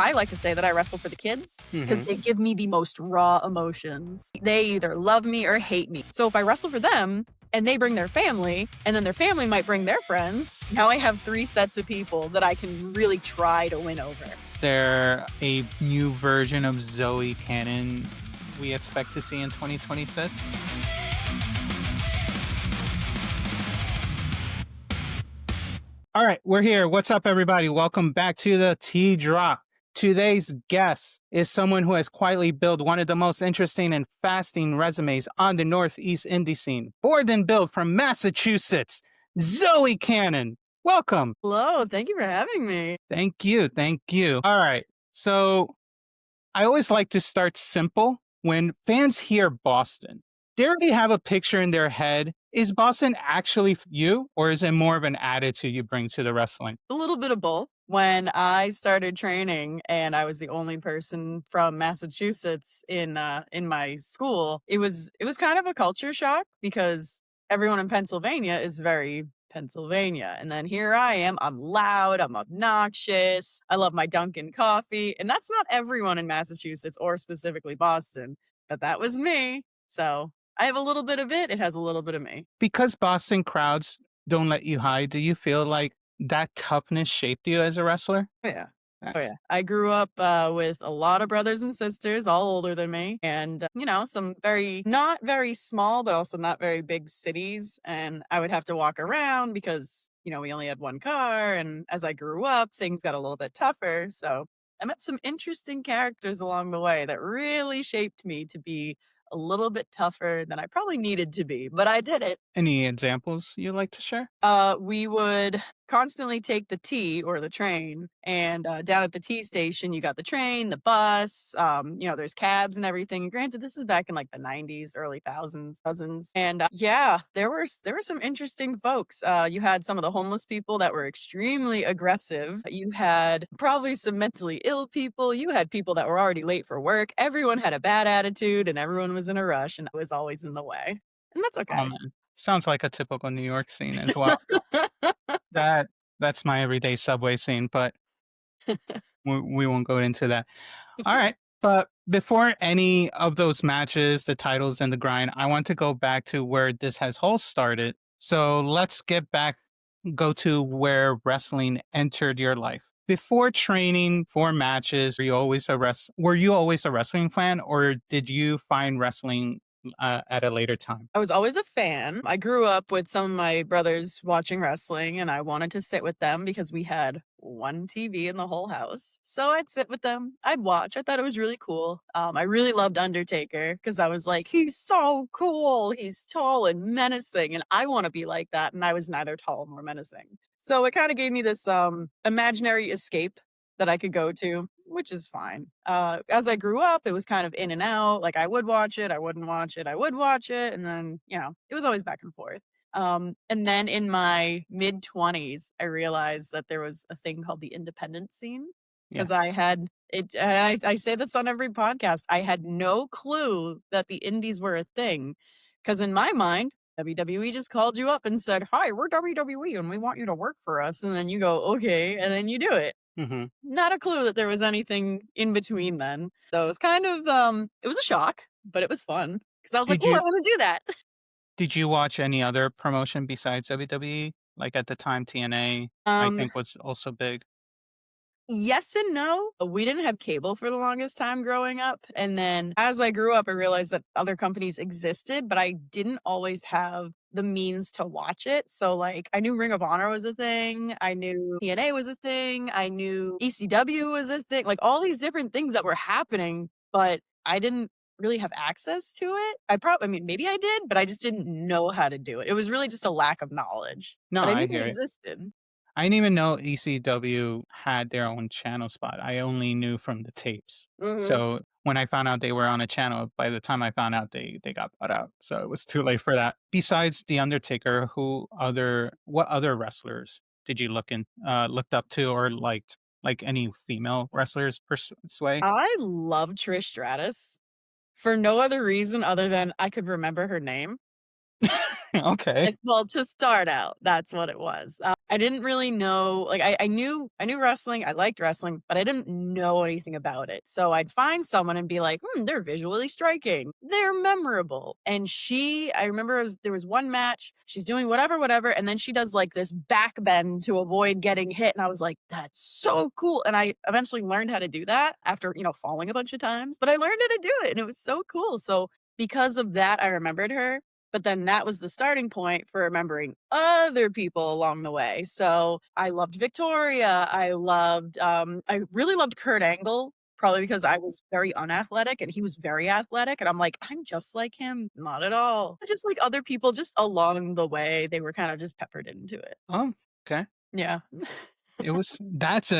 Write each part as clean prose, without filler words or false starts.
I like to say that I wrestle for the kids because Mhm. they give me the most raw emotions. They either love me or hate me. So if I wrestle for them and they bring their family, and then their family might bring their friends, now I have 3 sets of people that I can really try to win over. There a new version of Zoey Cannon we expect to see in 2026? All right, we're here. What's up, everybody? Welcome back to the Tea Drop. Today's guest is someone who has quietly built one of the most interesting and fasting resumes on the Northeast indie scene. Born and built from Massachusetts, Zoey Cannon. Welcome. Hello, thank you for having me. Thank you. Thank you. All right. So I always like to start simple. When fans hear Boston, they already have a picture in their head. Is Boston actually you, or is it more of an attitude you bring to the wrestling? A little bit of both. When I started training and I was the only person from Massachusetts in my school, it was kind of a culture shock because everyone in Pennsylvania is very Pennsylvania. And then here I am, I'm loud, I'm obnoxious, I love my Dunkin' coffee, and that's not everyone in Massachusetts or specifically Boston, but that was me. So, I have a little bit of it has a little bit of me. Because Boston crowds don't let you hide, do you feel like that toughness shaped you as a wrestler? Oh, yeah. Oh, Nice. yeah. I grew up with a lot of brothers and sisters, all older than me, and, some not very small, but also not very big cities. And I would have to walk around because, we only had one car. And as I grew up, things got a little bit tougher. So I met some interesting characters along the way that really shaped me to be a little bit tougher than I probably needed to be, but I did it. Any examples you like to share? We would constantly take the T or the train, and down at the T station, you got the train, the bus. There's cabs and everything. Granted, this is back in like the '90s, early thousands, and yeah, there were some interesting folks. You had some of the homeless people that were extremely aggressive. You had probably some mentally ill people. You had people that were already late for work. Everyone had a bad attitude, and everyone was in a rush, and I was always in the way, and that's Oh okay. man, sounds like a typical New York scene as well. That that's my everyday subway scene, but we won't go into that. All right. But before any of those matches, the titles and the grind, I want to go back to where this has all started. So let's go to where wrestling entered your life. Before training for matches, were you always a wrestling fan, or did you find wrestling at a later time? I was always a fan. I grew up with some of my brothers watching wrestling, and I wanted to sit with them because we had one TV in the whole house. So I'd sit with them. I'd watch. I thought it was really cool. I really loved Undertaker because I was like, he's so cool. He's tall and menacing, and I want to be like that. And I was neither tall nor menacing. So it kind of gave me this imaginary escape that I could go to, which is fine. As I grew up, it was kind of in and out. Like I would watch it, I wouldn't watch it, I would watch it, and then, it was always back and forth. And then in my mid 20s, I realized that there was a thing called the independent scene because Yes. I had it. And I say this on every podcast. I had no clue that the indies were a thing because in my mind, WWE just called you up and said, "Hi, we're WWE and we want you to work for us." And then you go, "Okay," and then you do it. Hmm. Not a clue that there was anything in between then. So it was kind of, it was a shock, but it was fun because I was like, Did "Oh, I you wanna do that." did you watch any other promotion besides WWE? Like at the time, TNA, I Um, think was also big. yes and no. We didn't have cable for the longest time growing up, and then as I grew up, I realized that other companies existed, but I didn't always have the means to watch it. So, like, I knew Ring of Honor was a thing, I knew TNA was a thing, I knew ECW was a thing, like, all these different things that were happening, but I didn't really have access to it. I mean, maybe I did, but I just didn't know how to do it. It was really just a lack of knowledge, No, but I knew I they hear it. existed. I didn't even know ECW had their own channel spot. I only knew from the tapes. Mhm. So when I found out they were on a channel, by the time I found out they got bought out. So it was too late for that. Besides The Undertaker, what other wrestlers did you looked up to or liked? Like any female wrestlers per sway? I love Trish Stratus for no other reason other than I could remember her name. Okay. Like, well, to start out, that's what it was. I didn't really know like, I knew wrestling, I liked wrestling, but I didn't know anything about it. So I'd find someone and be like, "Hmm, they're visually striking. They're memorable." And I remember there was one match, she's doing whatever, whatever, and then she does, like, this back bend to avoid getting hit, and I was like, "That's so cool." And I eventually learned how to do that after, falling a bunch of times, but I learned how to do it, and it was so cool. So because of that, I remembered her. But then that was the starting point for remembering other people along the way. So I loved Victoria. I really loved Kurt Angle, probably because I was very unathletic and he was very athletic. And I'm like, I'm just like him. Not at all. Just like other people, just along the way, they were kind of just peppered into it. Oh, okay. Yeah. That's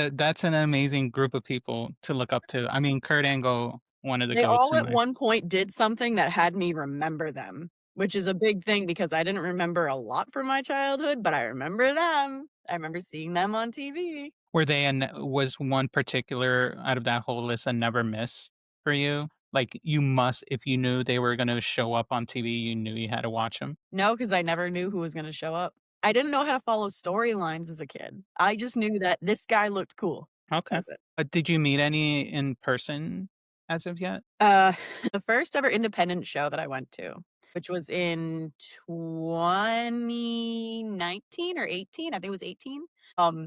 an amazing group of people to look up to. I mean, Kurt Angle, one of the They goats all in at my. one point did something that had me remember them, which is a big thing because I didn't remember a lot from my childhood, but I remember them. I remember seeing them on TV. Were they and was one particular out of that whole list a never miss for you? Like, you must if you knew they were gonna show up on TV, you knew you had to watch them. No, because I never knew who was gonna show up. I didn't know how to follow storylines as a kid. I just knew that this guy looked cool. Okay. That's it. Did you meet any in person as of yet? Uh, the first ever independent show that I went to, which was in 2019 or 18, I think it was 18. I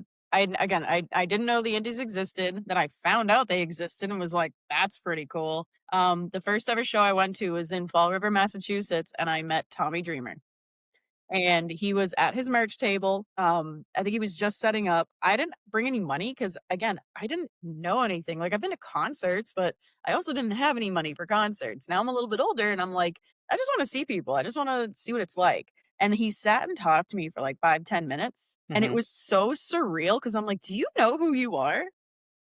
didn't know the indies existed, then I found out they existed and was like, "That's pretty cool." The first ever show I went to was in Fall River, Massachusetts, and I met Tommy Dreamer. And he was at his merch table. I think he was just setting up. I didn't bring any money because, again, I didn't know anything. Like, I've been to concerts, but I also didn't have any money for concerts. Now I'm a little bit older and I'm like, I just want to see people. I just want to see what it's like. And he sat and talked to me for like 5, 10 minutes. And it Mhm. was so surreal because I'm like, do you know who you are?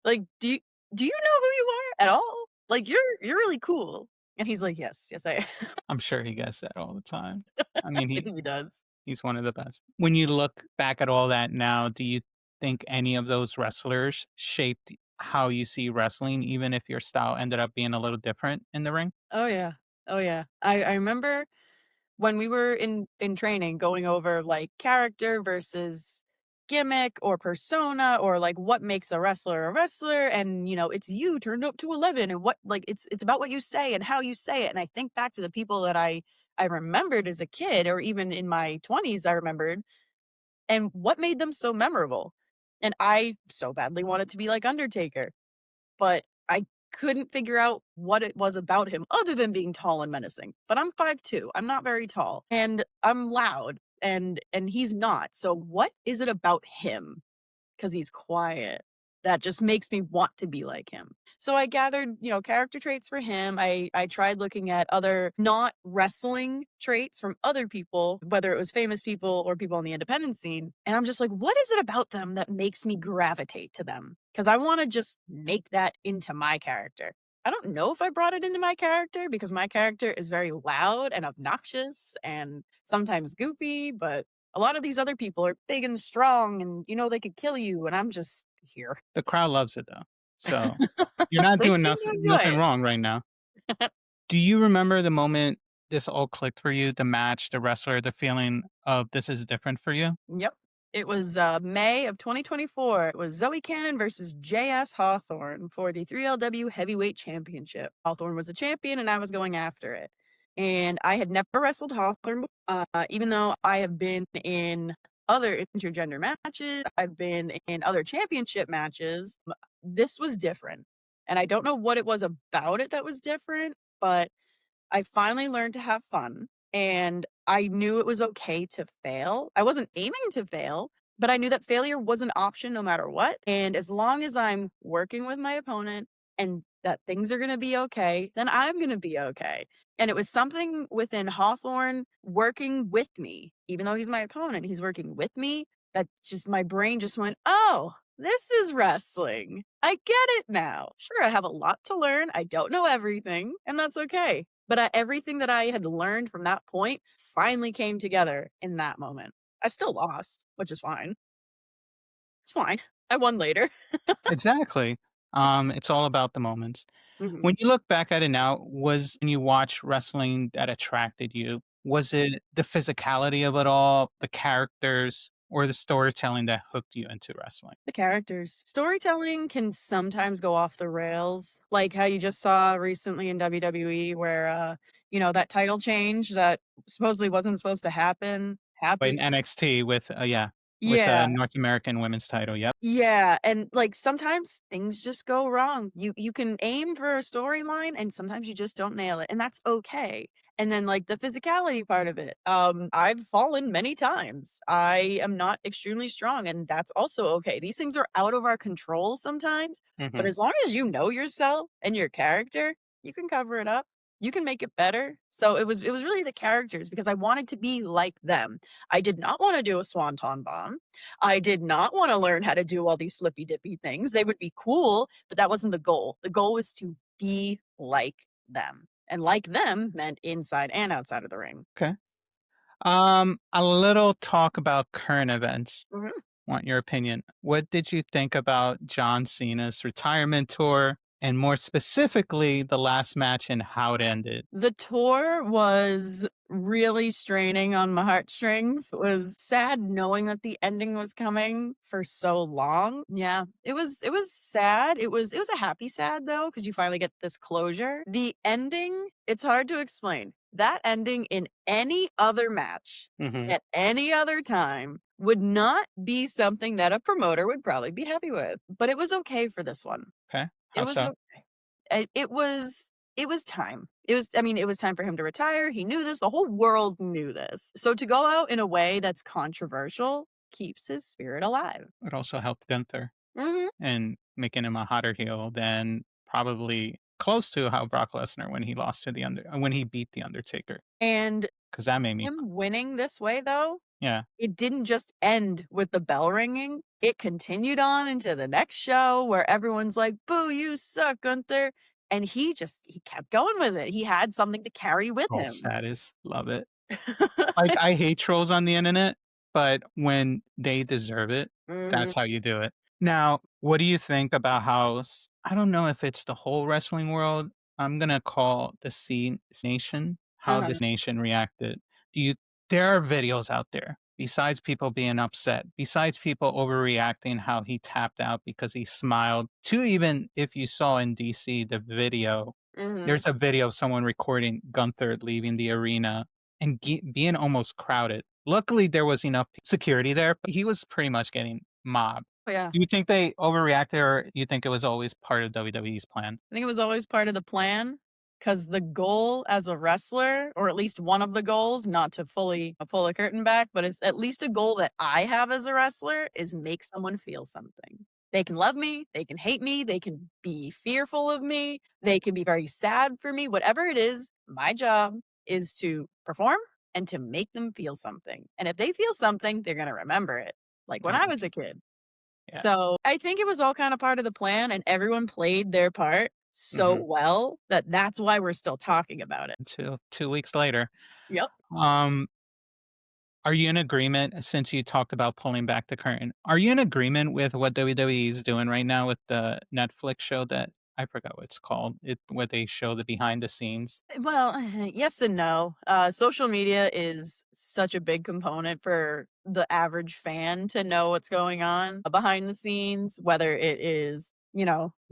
Like, do you know who you are at all? Like, you're really cool. And he's like, yes, yes, I am. I'm sure he gets that all the time. I mean, I think he does. he's one of the best. When you look back at all that now, do you think any of those wrestlers shaped how you see wrestling, even if your style ended up being a little different in the ring? Oh, yeah. Oh, yeah. I remember when we were in training going over, like, character versus gimmick or persona or, like, what makes a wrestler, and, it's you turned up to 11 and what like, it's about what you say and how you say it, and I think back to the people that I remembered as a kid or even in my 20s I remembered, and what made them so memorable, and I so badly wanted to be like Undertaker. But I couldn't figure out what it was about him other than being tall and menacing. But I'm 5'2". I'm not very tall, and I'm loud, and he's not. So what is it about him? 'Cause he's quiet. That just makes me want to be like him. So I gathered, character traits for him. I tried looking at other not wrestling traits from other people, whether it was famous people or people on the independent scene, and I'm just like, "What is it about them that makes me gravitate to them? Because I wanna just make that into my character." I don't know if I brought it into my character because my character is very loud and obnoxious and sometimes goofy, but a lot of these other people are big and strong and, they could kill you, and I'm just here. The crowd loves it though. So you're not They doing seem to enjoy nothing it. wrong right now. Do you remember the moment this all clicked for you? The match, the wrestler, the feeling of this is different for you? Yep. It was, May of 2024. It was Zoey Cannon versus JS Hawthorne for the 3LW Heavyweight Championship. Hawthorne was the champion, and I was going after it. And I had never wrestled Hawthorne, even though I have been in other intergender matches, I've been in other championship matches. This was different. And I don't know what it was about it that was different, but I finally learned to have fun, and I knew it was okay to fail. I wasn't aiming to fail, but I knew that failure was an option no matter what, and as long as I'm working with my opponent and that things are gonna be okay, then I'm gonna be okay. And it was something within Hawthorne working with me, even though he's my opponent, he's working with me, that just my brain just went, "Oh, this is wrestling. I get it now. Sure, I have a lot to learn. I don't know everything, and that's okay." But, everything that I had learned from that point finally came together in that moment. I still lost, which is fine. It's fine. I won later. Exactly. It's all about the moments. Mhm. When you look back at it now, was when you watch wrestling that attracted you? Was it the physicality of it all, the characters? or the storytelling that hooked you into wrestling? The characters. Storytelling can sometimes go off the rails, like how you just saw recently in WWE where, that title change that supposedly wasn't supposed to happen, But in happened. NXT with, yeah, with the Yeah. North American Women's title, yep. Yeah, and, like, sometimes things just go wrong. You can aim for a storyline, and sometimes you just don't nail it, and that's okay. And then, like, the physicality part of it, I've fallen many times. I am not extremely strong, and that's also okay. These things are out of our control sometimes, but Mhm. as long as you know yourself and your character, you can cover it up. You can make it better. So it was really the characters because I wanted to be like them. I did not wanna do a swanton bomb. I did not wanna learn how to do all these flippy dippy things. They would be cool, but that wasn't the goal. The goal was to be like them, and like them meant inside and outside of the ring. Okay. A little talk about current events. Mhm. Want your opinion. What did you think about John Cena's retirement tour, and more specifically, the last match and how it ended? The tour was really straining on my heartstrings. It was sad knowing that the ending was coming for so long. Yeah, it was sad. It was a happy sad though, because you finally get this closure. The ending, it's hard to explain. That ending in any other match Mhm. at any other time would not be something that a promoter would probably be happy with. But it was okay for this one. Okay. It How was so? okay. It was time. It was time for him to retire. He knew this. The whole world knew this. So to go out in a way that's controversial keeps his spirit alive. It also helped Gunther Mhm. and making him a hotter heel than probably close to how Brock Lesnar when he beat the Undertaker. And Because that made me, him winning this way though, yeah, it didn't just end with the bell ringing. It continued on into the next show where everyone's like, "Boo, you suck, Gunther." And he kept going with it. He had something to carry with troll him. status, love it. Like, I hate trolls on the internet, but when they deserve it, Mhm. that's how you do it. Now, what do you think about how I don't know if it's the whole wrestling world, I'm gonna call the C Nation, how Uh-huh. this nation reacted. Do you There are videos out there, besides people being upset, besides people overreacting how he tapped out because he smiled, to even if you saw in DC the video, Mhm. there's a video of someone recording Gunther leaving the arena and being almost crowded. Luckily, there was enough security there, but he was pretty much getting mobbed. Oh, yeah. Do you think they overreacted, or you think it was always part of WWE's plan? I think it was always part of the plan, because the goal as a wrestler, or at least one of the goals, not to fully pull the curtain back, but it's at least a goal that I have as a wrestler, is make someone feel something. They can love me, they can hate me, they can be fearful of me, they can be very sad for me, whatever it is, my job is to perform and to make them feel something. And if they feel something, they're gonna remember it, like when I was a Guaranteed. kid. Yeah. So, I think it was all kinda part of the plan, and everyone played their part so Mhm. well that that's why we're still talking about it. Until 2 weeks later. Yep. Um, are you in agreement, since you talked about pulling back the curtain, are you in agreement with what WWE is doing right now with the Netflix show that I forgot what it's called, where they show the behind the scenes? Well, yes and no. Social media is such a big component for the average fan to know what's going on behind the scenes, whether it is,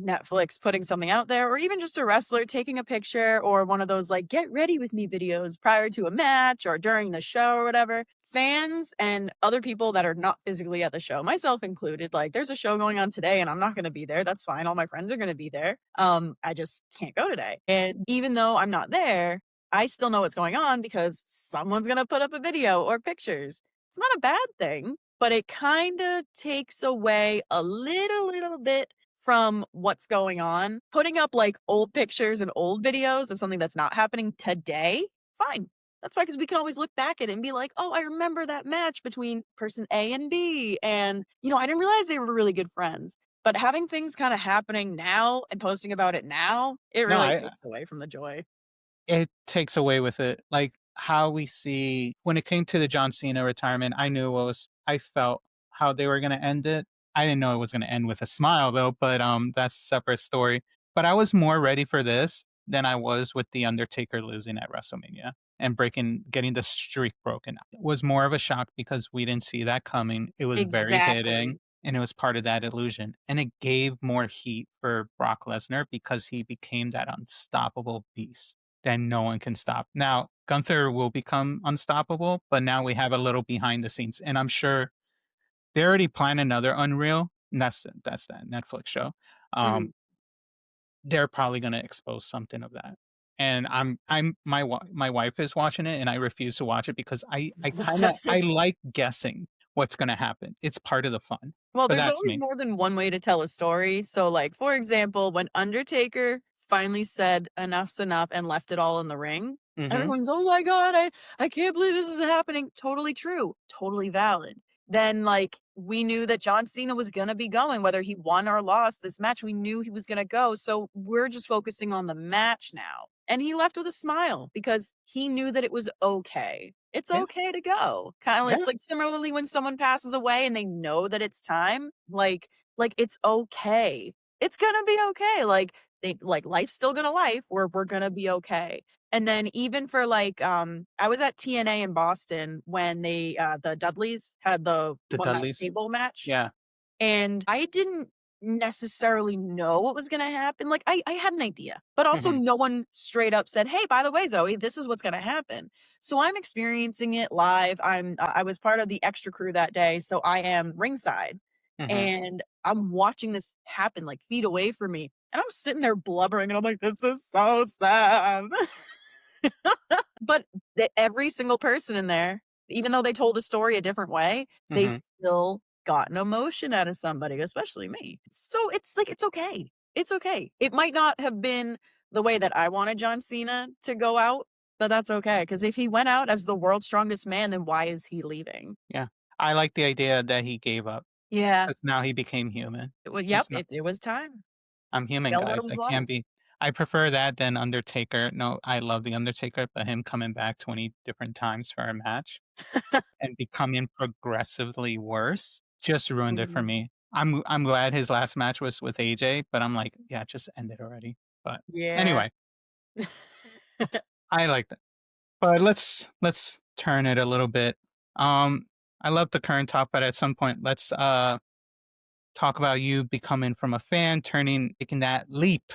Netflix putting something out there, or even just a wrestler taking a picture, or one of those like get ready with me videos prior to a match or during the show or whatever. Fans and other people that are not physically at the show, myself included, like there's a show going on today and I'm not going to be there. That's fine. All my friends are going to be there. I just can't go today. And even though I'm not there, I still know what's going on because someone's going to put up a video or pictures. It's not a bad thing, but it kind of takes away a little bit from what's going on. Putting up like old pictures and old videos of something that's not happening today, fine. That's why, because we can always look back at it and be like, oh, I remember that match between person A and B. And, I didn't realize they were really good friends. But having things kinda happening now and posting about it now, it No, really I takes away from the joy. it takes away with it. Like, how we see when it came to the John Cena retirement, I felt how they were gonna end it. I didn't know it was gonna end with a smile though, but, that's a separate story. But I was more ready for this than I was with The Undertaker losing at WrestleMania. and getting the streak broken. It was more of a shock because we didn't see that coming. It was very hitting Exactly. and it was part of that illusion. And it gave more heat for Brock Lesnar because he became that unstoppable beast that no one can stop. Now, Gunther will become unstoppable, but now we have a little behind the scenes. And I'm sure they already planned another Unreal, and that's that Netflix show. Um, Mhm. they're probably gonna expose something of that. And my wife is watching it, and I refuse to watch it because I like guessing what's gonna happen. It's part of the fun, Well, but there's that's always me. more than one way to tell a story. So, like, for example, when Undertaker finally said enough's enough and left it all in the ring, Mhm, everyone's, oh my God, I can't believe this is happening. Totally true. Totally valid. Then, like, we knew that John Cena was going to be going, whether he won or lost this match, we knew he was going to go. So, we're just focusing on the match now. And he left with a smile because he knew that it was okay. It's yeah, okay to go. Kinda yeah, it's like similarly when someone passes away and they know that it's time, it's okay. It's gonna be okay, life's still gonna life, we're gonna be okay. And then even for, I was at TNA in Boston when the Dudleys had the the won that Dudleys. stable match. Yeah, And I didn't necessarily know what was gonna happen, like, I had an idea, but also mhm, no one straight up said, "Hey, by the way, Zoe, this is what's gonna happen." So I'm experiencing it live, I was part of the extra crew that day, so I am ringside, mhm. and I'm watching this happen, like, feet away from me, and I'm sitting there blubbering, and I'm like, "This is so sad." But every single person in there, even though they told a story a different way, they Mhm. still got an emotion out of somebody, especially me. So it's like, it's okay. It's okay. It might not have been the way that I wanted John Cena to go out, but that's okay. Because if he went out as the world's strongest man, then why is he leaving? Yeah. I like the idea that he gave up Yeah. because now he became human. Well, yep. He's not It was time. I'm human, Tell what guys. it I was can't like. be I prefer that than Undertaker. No, I love the Undertaker, but him coming back 20 different times for a match and becoming progressively worse just ruined it for Mhm. me. I'm glad his last match was with AJ, but I'm like, "Yeah, just end it already." But Yeah. anyway, I like that. But let's turn it a little bit. Um, I love the current talk, but at some point, let's talk about you becoming from a fan, taking that leap.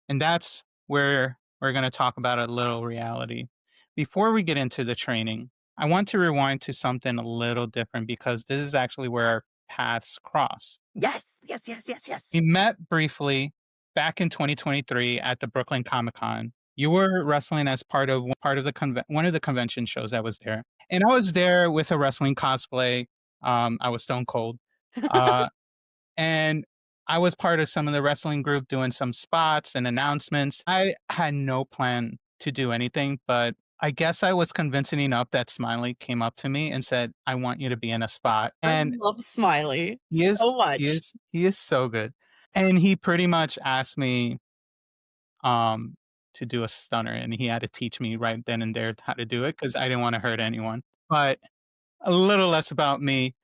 And that's where we're going to talk about a little reality. Before we get into the training, I want to rewind to something a little different because this is actually where our paths cross. Yes. Yes. Yes. Yes. Yes. We met briefly back in 2023 at the Brooklyn Comic Con. You were wrestling as part of the one of the convention shows that was there, and I was there with a wrestling cosplay. I was Stone Cold, uh, and I was part of some of the wrestling group doing some spots and announcements. I had no plan to do anything, but I guess I was convincing enough that Smiley came up to me and said, "I want you to be in a spot." I And love Smiley he so is much. he is so good. And he pretty much asked me um to do a stunner and he had to teach me right then and there how to do it because I didn't want to hurt anyone. But a little less about me.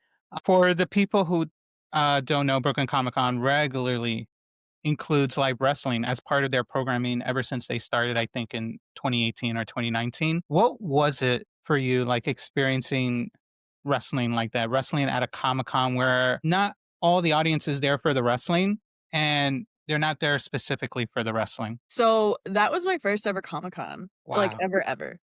For the people who don't know, Brooklyn Comic Con regularly includes live wrestling as part of their programming ever since they started, I think in 2018 or 2019. What was it for you like experiencing wrestling like that, wrestling at a Comic Con where not all the audience is there for the wrestling and they're not there specifically for the wrestling? So, that was my first ever Comic-Con, like, Wow. ever, ever.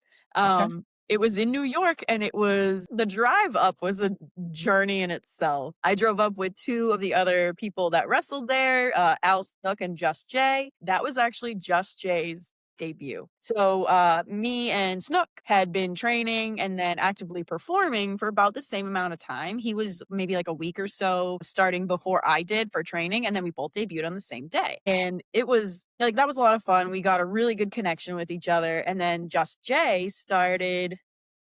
Okay. It was in New York, and it was the drive up was a journey in itself. I drove up with 2 of the other people that wrestled there, Al Snook and Just Jay. That was actually Just Jay's debut. So, me and Snook had been training and then actively performing for about the same amount of time. He was maybe like a week or so starting before I did for training, and then we both debuted on the same day. And it was like that was a lot of fun. We got a really good connection with each other. And then Just Jay started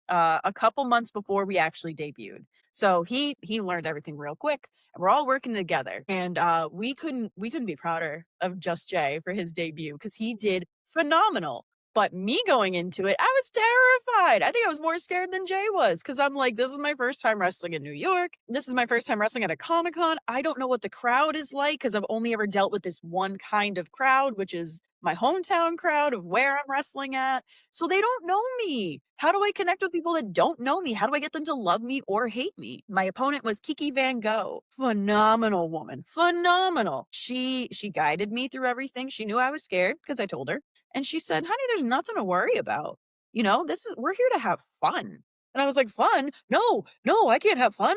a couple months before we actually debuted. So he learned everything real quick, and we're all working together. And we couldn't be prouder of Just Jay for his debut because he did phenomenal. But me going into it, I was terrified. I think I was more scared than Jay was because I'm like, this is my first time wrestling in New York. This is my first time wrestling at a Comic Con. I don't know what the crowd is like because I've only ever dealt with this one kind of crowd, which is my hometown crowd of where I'm wrestling at. So they don't know me. How do I connect with people that don't know me? How do I get them to love me or hate me? My opponent was Kiki Van Gogh. Phenomenal woman. Phenomenal. She guided me through everything. She knew I was scared because I told her. And she said, "Honey, there's nothing to worry about. We're here to have fun." And I was like, "Fun? No, no, I can't have fun."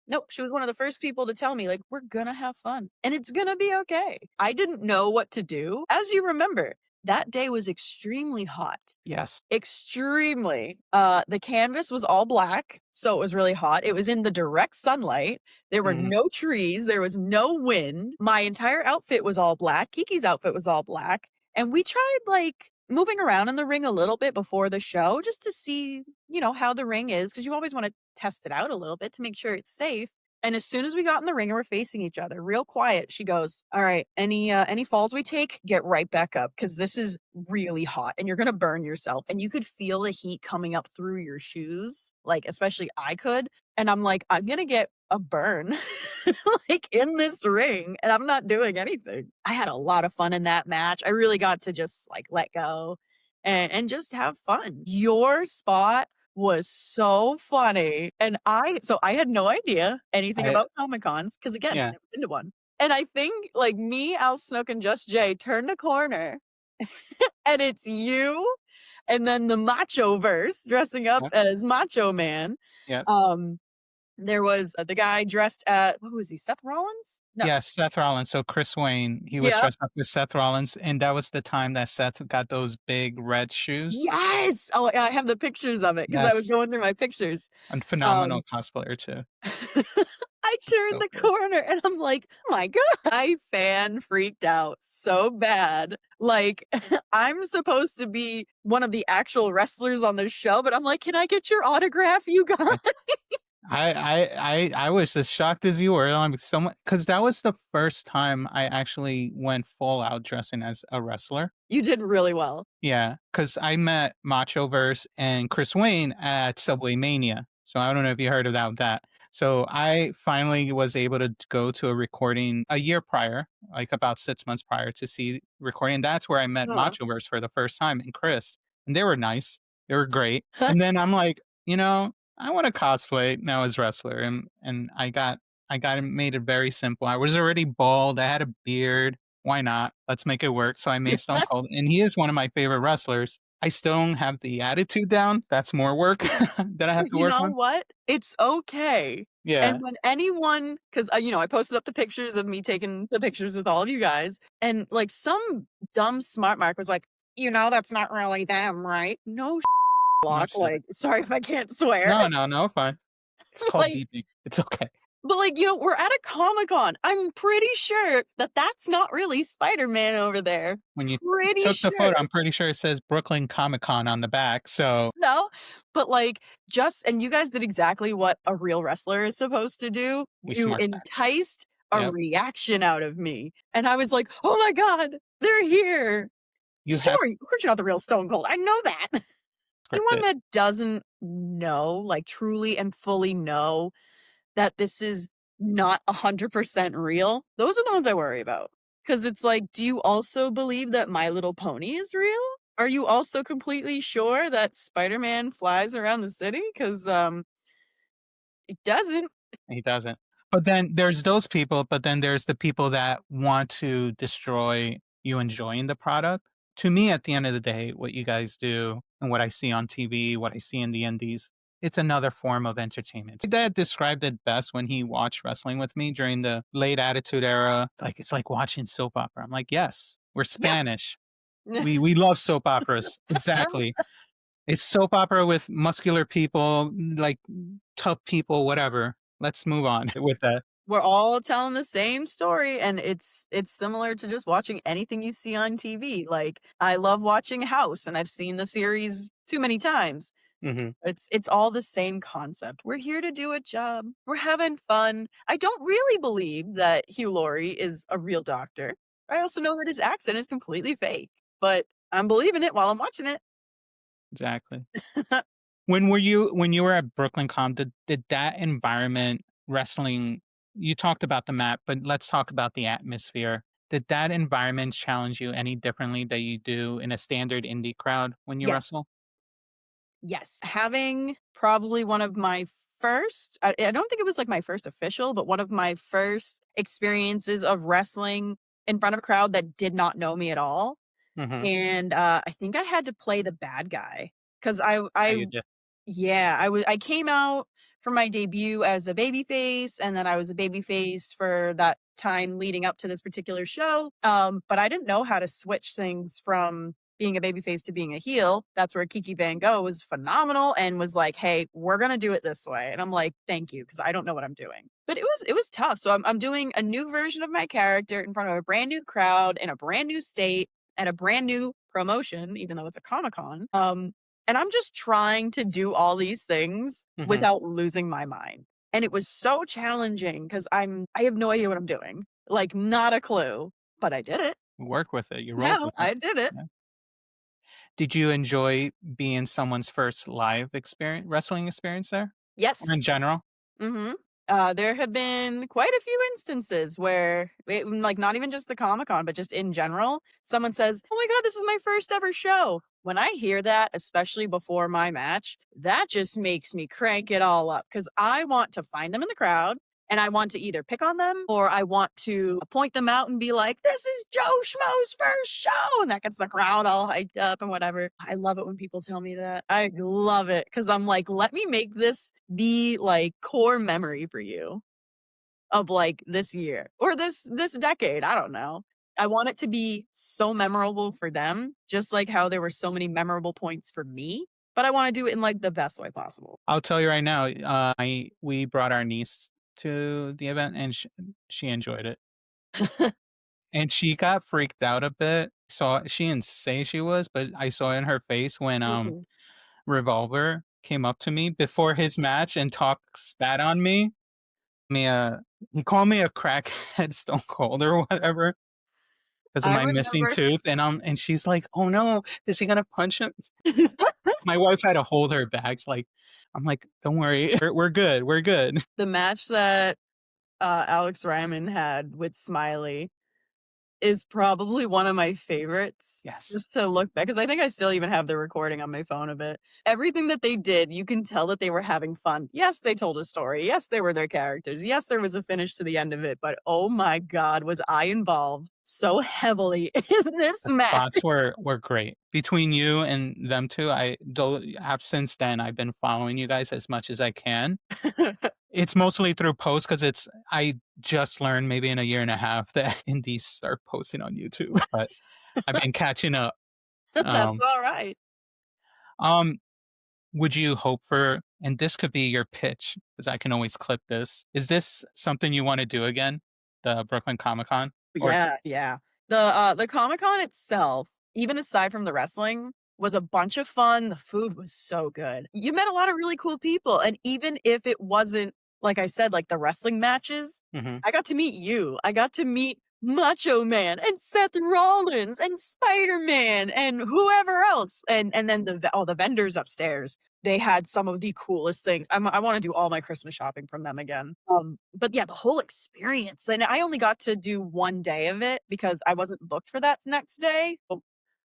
Nope, she was one of the first people to tell me, like, "We're gonna have fun, and it's gonna be okay." I didn't know what to do. As you remember, that day was extremely hot. Yes. Extremely. The canvas was all black, so it was really hot. It was in the direct sunlight. There were Mhm. no trees, there was no wind. My entire outfit was all black. Kiki's outfit was all black, and we tried, like, moving around in the ring a little bit before the show just to see, how the ring is, because you always wanna test it out a little bit to make sure it's safe. And as soon as we got in the ring and we're facing each other, real quiet, she goes, "All right, any falls we take, get right back up because this is really hot and you're gonna burn yourself." And you could feel the heat coming up through your shoes, like, especially I could. And I'm like, "I'm gonna get a burn, like, in this ring, and I'm not doing anything." I had a lot of fun in that match. I really got to just, like, let go and just have fun. Your spot was so funny, and I had no idea anything I about Comic Cons because again, Yeah. never been to one. And I think, like, me, Al Snook, and Just Jay turned a corner, and it's you, and then the Machoverse dressing up Yep. as Macho Man. Yep. Um, there was, the guy dressed what was he, Seth Rollins? No. Yes, Seth Rollins. So Chris Wayne, he was Yeah. dressed up as Seth Rollins, and that was the time that Seth got those big red shoes. Yes! Oh, I have the pictures of it because I was Yes, going through my pictures. and phenomenal Um cosplayer too. I turned So the good. corner and I'm like, "Oh my god." I fan freaked out so bad. Like, I'm supposed to be one of the actual wrestlers on the show, but I'm like, "Can I get your autograph, you guys?" Yeah. I was as shocked as you were. I'm so much because that was the first time I actually went full out dressing as a wrestler. You did really well. Yeah, because I met Machoverse and Chris Wayne at Subway Mania. So I don't know if you heard about that. So I finally was able to go to a recording a year prior, like about 6 months prior to see recording. That's where I met Huh. Machoverse for the first time and Chris. And they were nice. They were great. And then I'm like, I want to cosplay now as wrestler. And I got it made it very simple. I was already bald. I had a beard. Why not? Let's make it work. So I made Stone Cold, and he is one of my favorite wrestlers. I still don't have the attitude down. That's more work that I have But to you work know on. what? It's okay. And Yeah. when anyone, 'cause, I posted up the pictures of me taking the pictures with all of you guys, and, like, some dumb smart mark was like, "That's not really them, right?" No No block, shit. like, sorry if I can't swear. No, no, no, fine. It's called Like, beeping. It's okay. but, like, we're at a Comic-Con. I'm pretty sure that that's not really Spider-Man over there. When you Pretty took the sure. photo, I'm pretty sure it says Brooklyn Comic Con on the back. So No, but, like, and you guys did exactly what a real wrestler is supposed to do. we You smart back. enticed a Yep. reaction out of me, and I was like, "Oh my god, they're here." You Sure, have of course you're not the real Stone Cold, I know that. Anyone scripted. that doesn't know, like, truly and fully know that this is not 100% real, those are the ones I worry about. Because it's like, do you also believe that My Little Pony is real? Are you also completely sure that Spider-Man flies around the city? Because it doesn't. He doesn't. But then there's those people, but then there's the people that want to destroy you enjoying the product. To me, at the end of the day, what you guys do and what I see on TV, what I see in the indies, it's another form of entertainment. My dad described it best when he watched wrestling with me during the late Attitude Era. Like it's like watching soap opera. I'm like, yes, we're Yeah. Spanish. We love soap operas. Exactly. It's soap opera with muscular people, like tough people, whatever. Let's move on with that. We're all telling the same story, and it's similar to just watching anything you see on TV. Like, I love watching House, and I've seen the series too many times. Mhm. It's all the same concept. We're here to do a job. We're having fun. I don't really believe that Hugh Laurie is a real doctor. I also know that his accent is completely fake, but I'm believing it while I'm watching it. Exactly. When you were at Brooklyn Com, did that environment wrestling you talked about the map, but let's talk about the atmosphere. Did that environment challenge you any differently that you do in a standard indie crowd when you Yes. wrestle? Yes. Having probably one of my first I don't think it was, like, my first official, but one of my first experiences of wrestling in front of a crowd that did not know me at all, Mhm. and, I think I had to play the bad guy 'cause Yeah, I you did. yeah, I came out for my debut as a babyface, and then I was a babyface for that time leading up to this particular show, but I didn't know how to switch things from being a babyface to being a heel. That's where Kiki Van Gogh was phenomenal and was like, "Hey, we're gonna do it this way," and I'm like, "Thank you, because I don't know what I'm doing." But it was tough, so I'm doing a new version of my character in front of a brand new crowd in a brand new state at a brand new promotion, even though it's a Comic-Con, and I'm just trying to do all these things Mhm. without losing my mind. And it was so challenging because I have no idea what I'm doing. Like, not a clue, but I did it. You work with it, you rolled Yeah, with it. I did it. Yeah. Did you enjoy being someone's first live experience wrestling experience there? Or in Yes. general? Mhm. There have been quite a few instances where like, not even just the Comic-Con, but just in general, someone says, "Oh my god, this is my first ever show." When I hear that, especially before my match, that just makes me crank it all up because I want to find them in the crowd, and I want to either pick on them or I want to point them out and be like, "This is Joe Schmo's first show," and that gets the crowd all hyped up and whatever. I love it when people tell me that. I love it because 'cause I'm like, "Let me make this the, like, core memory for you of, like, this year or this decade." I don't know. I want it to be so memorable for them, just like how there were so many memorable points for me, but I wanna do it in, like, the best way possible. I'll tell you right now, I we brought our niece to the event, and she enjoyed it. And she got freaked out a bit. She didn't say she was, but I saw it in her face when, Mhm. Revolver came up to me before his match and talked spat on me. Me, he called me a crackhead Stone Cold or whatever because of I my missing remember tooth, and she's like, "Oh, no, is he gonna punch him?" My wife had to hold her back, like I'm like, "Don't worry, we're good, we're good." the match that, Alex Ryman had with Smiley is probably one of my favorites, Yes. just to look back, because I think I still even have the recording on my phone of it. Everything that they did, you can tell that they were having fun. Yes, they told a story. Yes, they were their characters. Yes, there was a finish to the end of it, but oh my god, was I involved so heavily in this The match. spots were great. Between you and them 2, I though have since then, I've been following you guys as much as I can. It's mostly through posts because I just learned maybe in a year and a half that indies start posting on YouTube, but I've been catching up. That's Um, alright. um, would you hope for, and this could be your pitch, because I can always clip this. Is this something you wanna do again? The Brooklyn Comic Con? Or Yeah, yeah. The Comic-Con itself, even aside from the wrestling, was a bunch of fun, the food was so good. You met a lot of really cool people, and even if it wasn't, like I said, like the wrestling matches, Mhm. I got to meet you. I got to meet Macho Man, and Seth Rollins, and Spider-Man, and whoever else, and then the vendors upstairs. They had some of the coolest things. I wanna do all my Christmas shopping from them again. But yeah, the whole experience, and I only got to do 1 day of it because I wasn't booked for that next day. So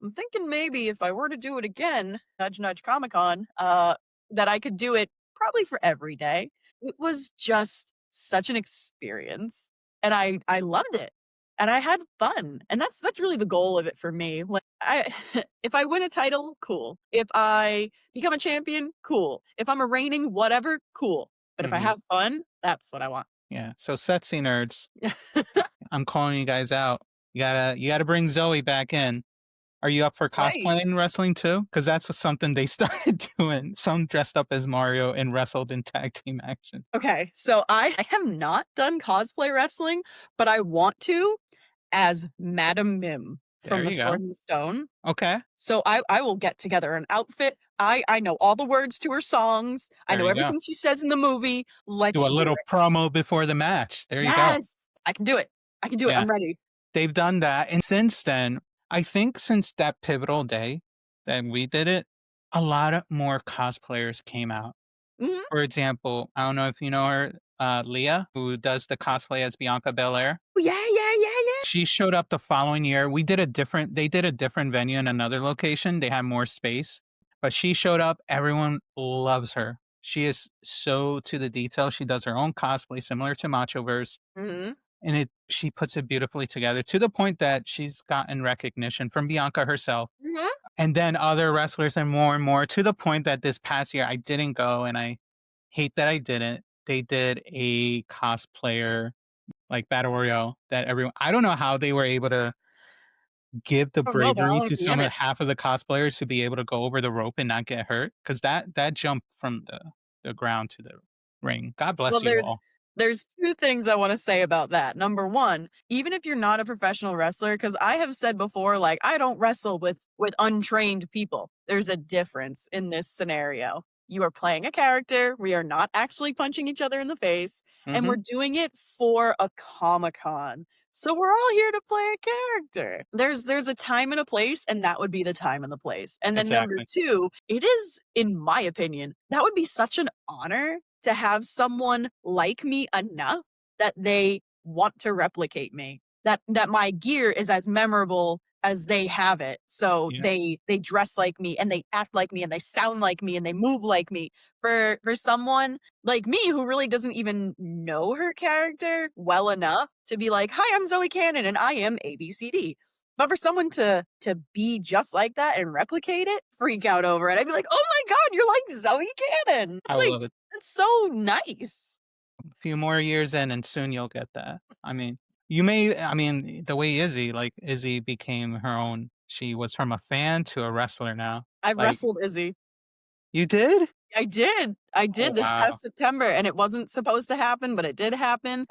I'm thinking maybe if I were to do it again, nudge nudge Comic-Con, that I could do it probably for every day. It was just such an experience, and I loved it, and I had fun, and that's really the goal of it for me. Like, I if I win a title, cool. If I become a champion, cool. If I'm a reigning whatever, cool. But if I Mhm. have fun, that's what I want. Yeah. So Sexy Nerds, I'm calling you guys out. You gotta bring Zoe back in. Are you up for Right. cosplaying wrestling too? Because that's what something they started doing. Some dressed up as Mario and wrestled in tag team action. Okay, so I have not done cosplay wrestling, but I want to as Madam Mim There from The you go. Sword and the Stone. Okay. So I will get together an outfit. I know all the words to her songs. I There know you go. everything she says in the movie. Do a Let's do little it. promo before the match. There you go. Yes! I can do it. I can do it. Yeah. I'm ready. They've done that. And since then, I think since that pivotal day that we did it, a lot of more cosplayers came out. Mhm. For example, I don't know if you know her. Leah, who does the cosplay as Bianca Belair. Yeah, yeah, yeah, yeah. She showed up the following year. They did a different venue in another location. They had more space, but she showed up. Everyone loves her. She is so to the detail. She does her own cosplay similar to Machoverse, Mhm. and she puts it beautifully together to the point that she's gotten recognition from Bianca herself Mhm. and then other wrestlers and more to the point that this past year I didn't go and I hate that I didn't. They did a cosplayer like battle royale that everyone I don't know how they were able to give the I don't know, but I bravery wanna to be in some of it. half of the cosplayers to be able to go over the rope and not get hurt because that jump from the ground to the ring. God Well, bless you there's all. there's 2 things I wanna say about that. Number 1, even if you're not a professional wrestler, because I have said before, like, I don't wrestle with untrained people. There's a difference in this scenario. You are playing a character, we are not actually punching each other in the face, and we're Hmm. doing it for a Comic-Con. So we're all here to play a character. There's a time and a place, and that would be the time and the place. And then number Exactly. 2, it is, in my opinion, that would be such an honor to have someone like me enough that they want to replicate me. That my gear is as memorable as they have it. So Yes. they dress like me and they act like me and they sound like me and they move like me. For someone like me who really doesn't even know her character well enough to be like, "Hi, I'm Zoey Cannon and I am ABCD." But for someone to be just like that and replicate it, freak out over it. I'd be like, "Oh my god, you're like Zoey Cannon." I It's would like love it. that's so nice. A few more years in, and soon you'll get that. I mean, you may. I mean, the way Izzy became her own. She was from a fan to a wrestler now. I've Like wrestled Izzy. you did? I did. I Oh did this wow. past September, and it wasn't supposed to happen, but it did happen.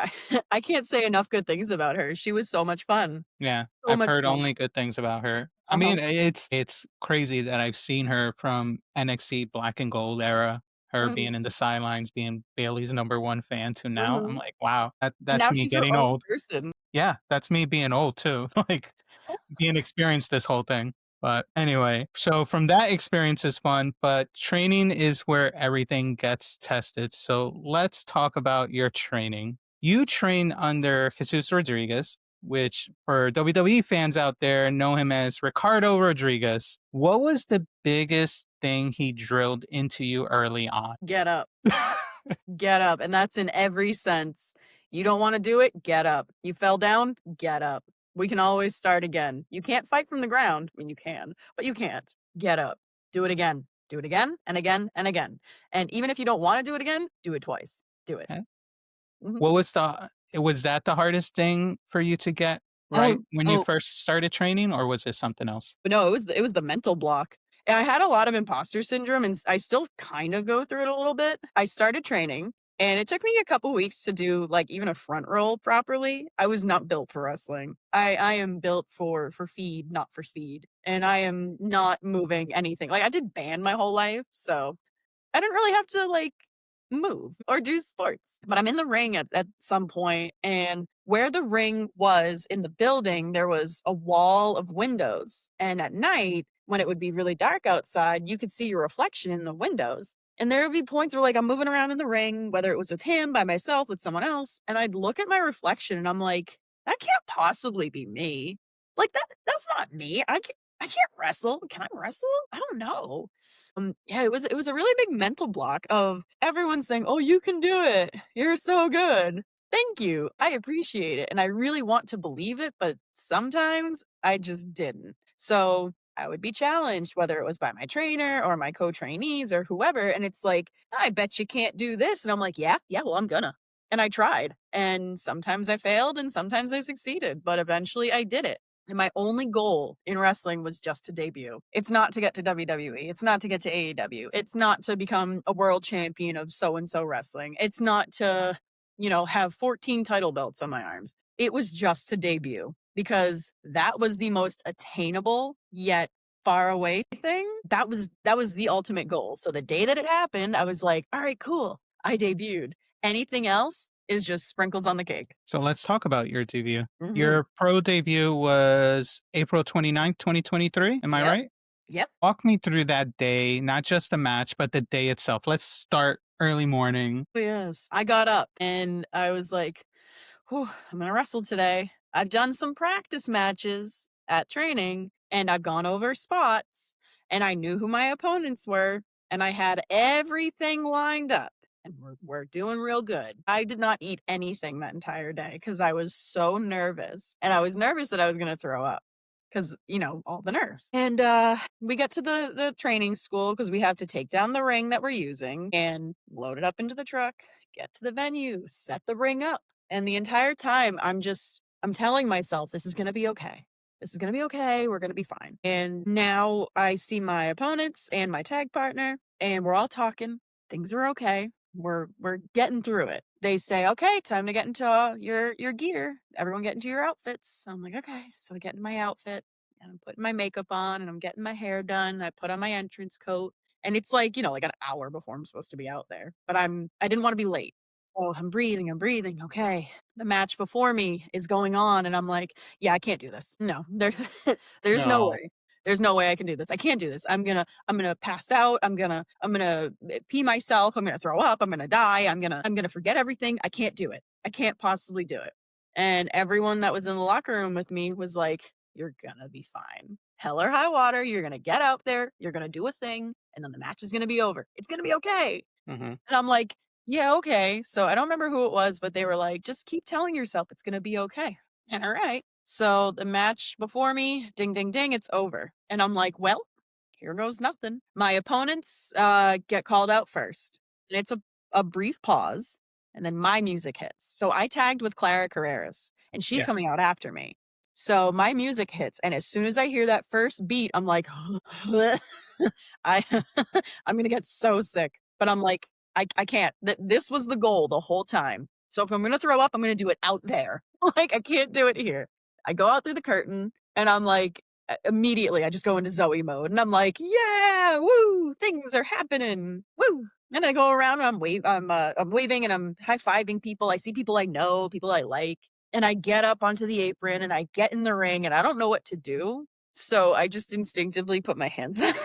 I can't say enough good things about her. She was so much fun. Yeah, So I've much heard fun. only good things about her. I Uh-huh. mean, it's crazy that I've seen her from NXT Black and Gold era, her Mhm, being in the sidelines, being Bailey's number one fan to now. I'm mhm. like, wow, And that's now me she's her getting own old. person. Yeah, that's me being old too. Like being experienced this whole thing. But anyway, so from that experience is fun, but training is where everything gets tested. So let's talk about your training. You train under Jesus Rodriguez, which for WWE fans out there know him as Ricardo Rodriguez. What was the biggest thing he drilled into you early on? Get up. Get up, and that's in every sense. You don't wanna do it? Get up. You fell down? Get up. We can always start again. You can't fight from the ground. I mean, you can, but you can't. Get up. Do it again. Do it again, and again, and again. And even if you don't wanna do it again, do it twice. Do it. Mhm. What was that the hardest thing for you to get right Oh, when you oh, first started training, or was it something else? but no, it was the mental block. And I had a lot of imposter syndrome, and I still kind of go through it a little bit. I started training, and it took me a couple weeks to do like even a front roll properly. I was not built for wrestling. I am built for feed, not for speed, and I am not moving anything. Like I did band my whole life, so I didn't really have to like move or do sports. But I'm in the ring at some point, and where the ring was in the building, there was a wall of windows. And at night, when it would be really dark outside, you could see your reflection in the windows. And there would be points where like I'm moving around in the ring, whether it was with him, by myself, with someone else, and I'd look at my reflection and I'm like, that can't possibly be me. Like that's not me. I can't wrestle. Can I wrestle? I don't know. Yeah, it was a really big mental block of everyone saying, "Oh, you can do it. You're so good." Thank you. I appreciate it. And I really want to believe it, but sometimes I just didn't. So I would be challenged, whether it was by my trainer or my co-trainees or whoever. And it's like, I bet you can't do this. And I'm like, yeah, yeah, well, I'm gonna. And I tried. And sometimes I failed and sometimes I succeeded, but eventually I did it. And my only goal in wrestling was just to debut. It's not to get to WWE. It's not to get to AEW. It's not to become a world champion of so and so wrestling. It's not to, have 14 title belts on my arms. It was just to debut because that was the most attainable yet far away thing. That was the ultimate goal. So the day that it happened, I was like, all right, cool. I debuted. Anything else is just sprinkles on the cake. So let's talk about your debut. Mhm. Your pro debut was April 29th, 2023. Am I Yep. right? Yep. Walk me through that day, not just the match, but the day itself. Let's start early morning. Yes. I got up and I was like, "Whew, I'm gonna wrestle today." I've done some practice matches at training and I've gone over spots and I knew who my opponents were and I had everything lined up and we're doing real good. I did not eat anything that entire day because I was so nervous and I was nervous that I was gonna throw up because all the nerves. And we get to the training school because we have to take down the ring that we're using and load it up into the truck, get to the venue, set the ring up. And the entire time, I'm telling myself, this is going to be okay. This is going to be okay. We're going to be fine. And now I see my opponents and my tag partner, and we're all talking. Things are okay. We're getting through it. They say, okay, time to get into your gear. Everyone get into your outfits. So I'm like, okay. So I get in my outfit and I'm putting my makeup on and I'm getting my hair done. I put on my entrance coat. And it's like, like an hour before I'm supposed to be out there. But I didn't want to be late. Oh, I'm breathing, okay. The match before me is going on, and I'm like, "Yeah, I can't do this. No, there's there's no No. way. There's no way I can do this. I can't do this. I'm gonna pass out. I'm gonna pee myself. I'm gonna throw up. I'm gonna die. I'm gonna forget everything. I can't do it. I can't possibly do it." And everyone that was in the locker room with me was like, "You're gonna be fine. Hell or high water, you're gonna get out there. You're gonna do a thing, and then the match is gonna be over. It's gonna be okay." Mhm. And I'm like, "Yeah, okay." So I don't remember who it was, but they were like, "Just keep telling yourself it's gonna be okay." All right. So the match before me, ding, ding, ding, it's over. And I'm like, well, here goes nothing. My opponents get called out first. And it's a brief pause. And then my music hits. So I tagged with Clara Carreras, and she's coming Yes. out after me. So my music hits. And as soon as I hear that first beat, I'm like, I I'm gonna get so sick. But I'm like, I can't. This was the goal the whole time. So if I'm gonna throw up, I'm gonna do it out there. Like I can't do it here. I go out through the curtain and I'm like, immediately I just go into Zoe mode and I'm like, yeah, woo, things are happening, woo. And I go around and I'm waving and I'm high fiving people. I see people I know, people I like, and I get up onto the apron and I get in the ring and I don't know what to do. So I just instinctively put my hands up.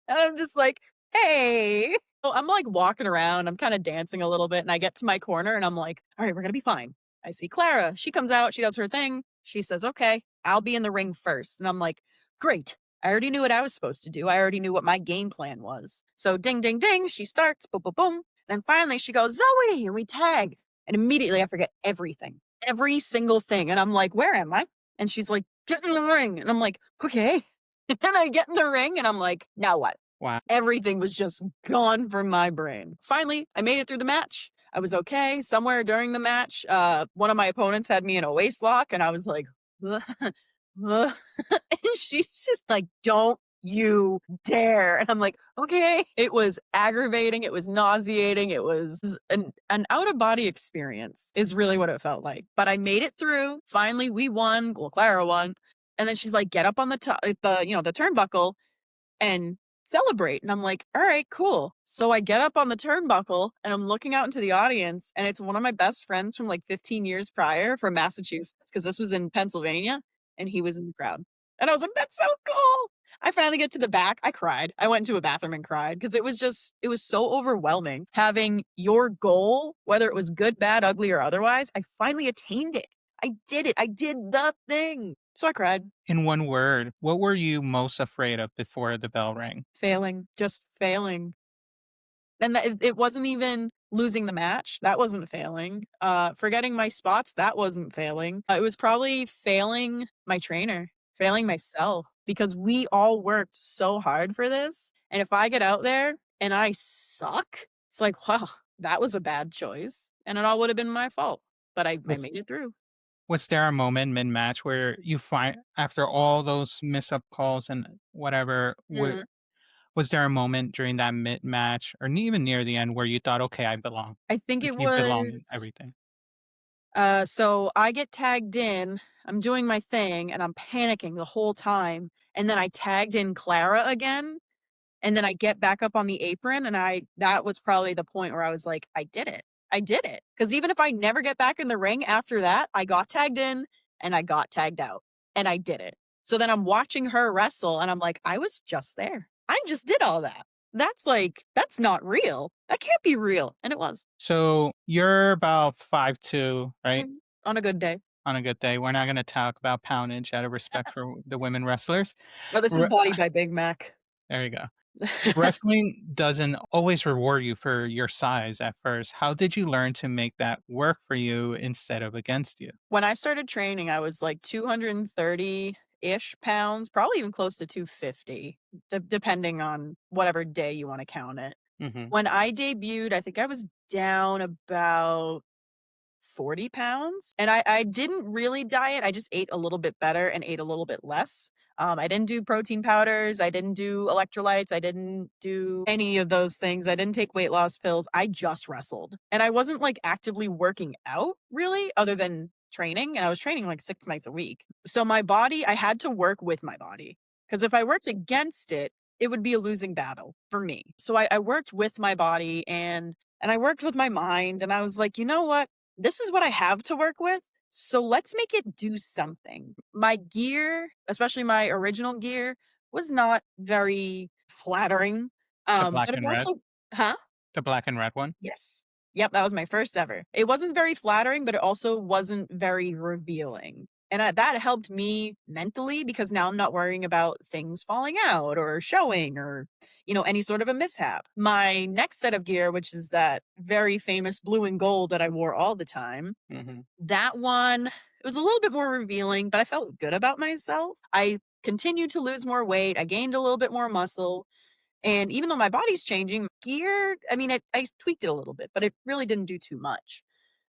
And I'm just like, "Hey." So I'm, like, walking around, I'm kinda dancing a little bit, and I get to my corner, and I'm like, "Alright, we're gonna be fine." I see Clara, she comes out, she does her thing, she says, "Okay, I'll be in the ring first." And I'm like, "Great. I already knew what I was supposed to do, I already knew what my game plan was." So ding, ding, ding, she starts, boom, boom, boom, then finally she goes, "Zoe," and we tag, and immediately I forget everything, every single thing, and I'm like, "Where am I?" And she's like, "Get in the ring," and I'm like, "Okay." And I get in the ring, and I'm like, "Now what?" Wow. Everything was just gone from my brain. Finally, I made it through the match. I was okay. Somewhere during the match, one of my opponents had me in a waist lock, and I was like, and she's just like, "Don't you dare!" And I'm like, "Okay." It was aggravating. It was nauseating. It was an out of body experience. Is really what it felt like. But I made it through. Finally, we won. Well, Clara won. And then she's like, "Get up on the top, the turnbuckle." And celebrate. And I'm like, all right, cool. So I get up on the turnbuckle and I'm looking out into the audience, and it's one of my best friends from like 15 years prior from Massachusetts, because this was in Pennsylvania, and he was in the crowd. And I was like, that's so cool. I finally get to the back. I cried. I went into a bathroom and cried because it was so overwhelming having your goal, whether it was good, bad, ugly, or otherwise. I finally attained it. I did it. I did the thing. So I cried. In one word, what were you most afraid of before the bell rang? Failing, just failing. And that it wasn't even losing the match, that wasn't failing. Forgetting my spots, that wasn't failing. It was probably failing my trainer, failing myself, because we all worked so hard for this, and if I get out there and I suck, it's like, "Wow, that was a bad choice, and it all would've been my fault." But I Was made it through. was there a moment mid-match where you find after all those miss-up calls and whatever, Mhm. was there a moment during that mid-match or even near the end where you thought, "Okay, I belong." I think it Like, you belong in was everything? so I get tagged in, I'm doing my thing, and I'm panicking the whole time, and then I tagged in Clara again, and then I get back up on the apron, and that was probably the point where I was like, "I did it. I did it." Because even if I never get back in the ring after that, I got tagged in, and I got tagged out, and I did it. So then I'm watching her wrestle and I'm like, "I was just there. I just did all that. That's like that's not real. That can't be real." And it was. So you're about 5'2", right? On a good day. On a good day. We're not going to talk about poundage out of respect for the women wrestlers. No, this is Re- Body by Big Mac. there you go. Wrestling doesn't always reward you for your size at first. How did you learn to make that work for you instead of against you? When I started training, I was like 230-ish pounds, probably even close to 250, depending on whatever day you wanna count it. Hmm. When I debuted, I think I was down about 40 pounds, and I didn't really diet, I just ate a little bit better and ate a little bit less. I didn't do protein powders, I didn't do electrolytes, I didn't do any of those things, I didn't take weight loss pills, I just wrestled. And I wasn't, like, actively working out really other than training, and I was training, like, 6 nights a week. So my body I had to work with my body, because if I worked against it, it would be a losing battle for me. So I worked with my body and I worked with my mind, and I was like, "You know what? This is what I have to work with, so let's make it do something." My gear, especially my original gear, was not very flattering, The black but it and red? also Huh? The black and red one? Yes. Yep, that was my first ever. It wasn't very flattering, but it also wasn't very revealing. And that helped me mentally because now I'm not worrying about things falling out or showing or, any sort of a mishap. My next set of gear, which is that very famous blue and gold that I wore all the time, Hmm. that one, it was a little bit more revealing, but I felt good about myself. I continued to lose more weight. I gained a little bit more muscle. And even though my body's changing, gear, I mean, I tweaked it a little bit, but it really didn't do too much.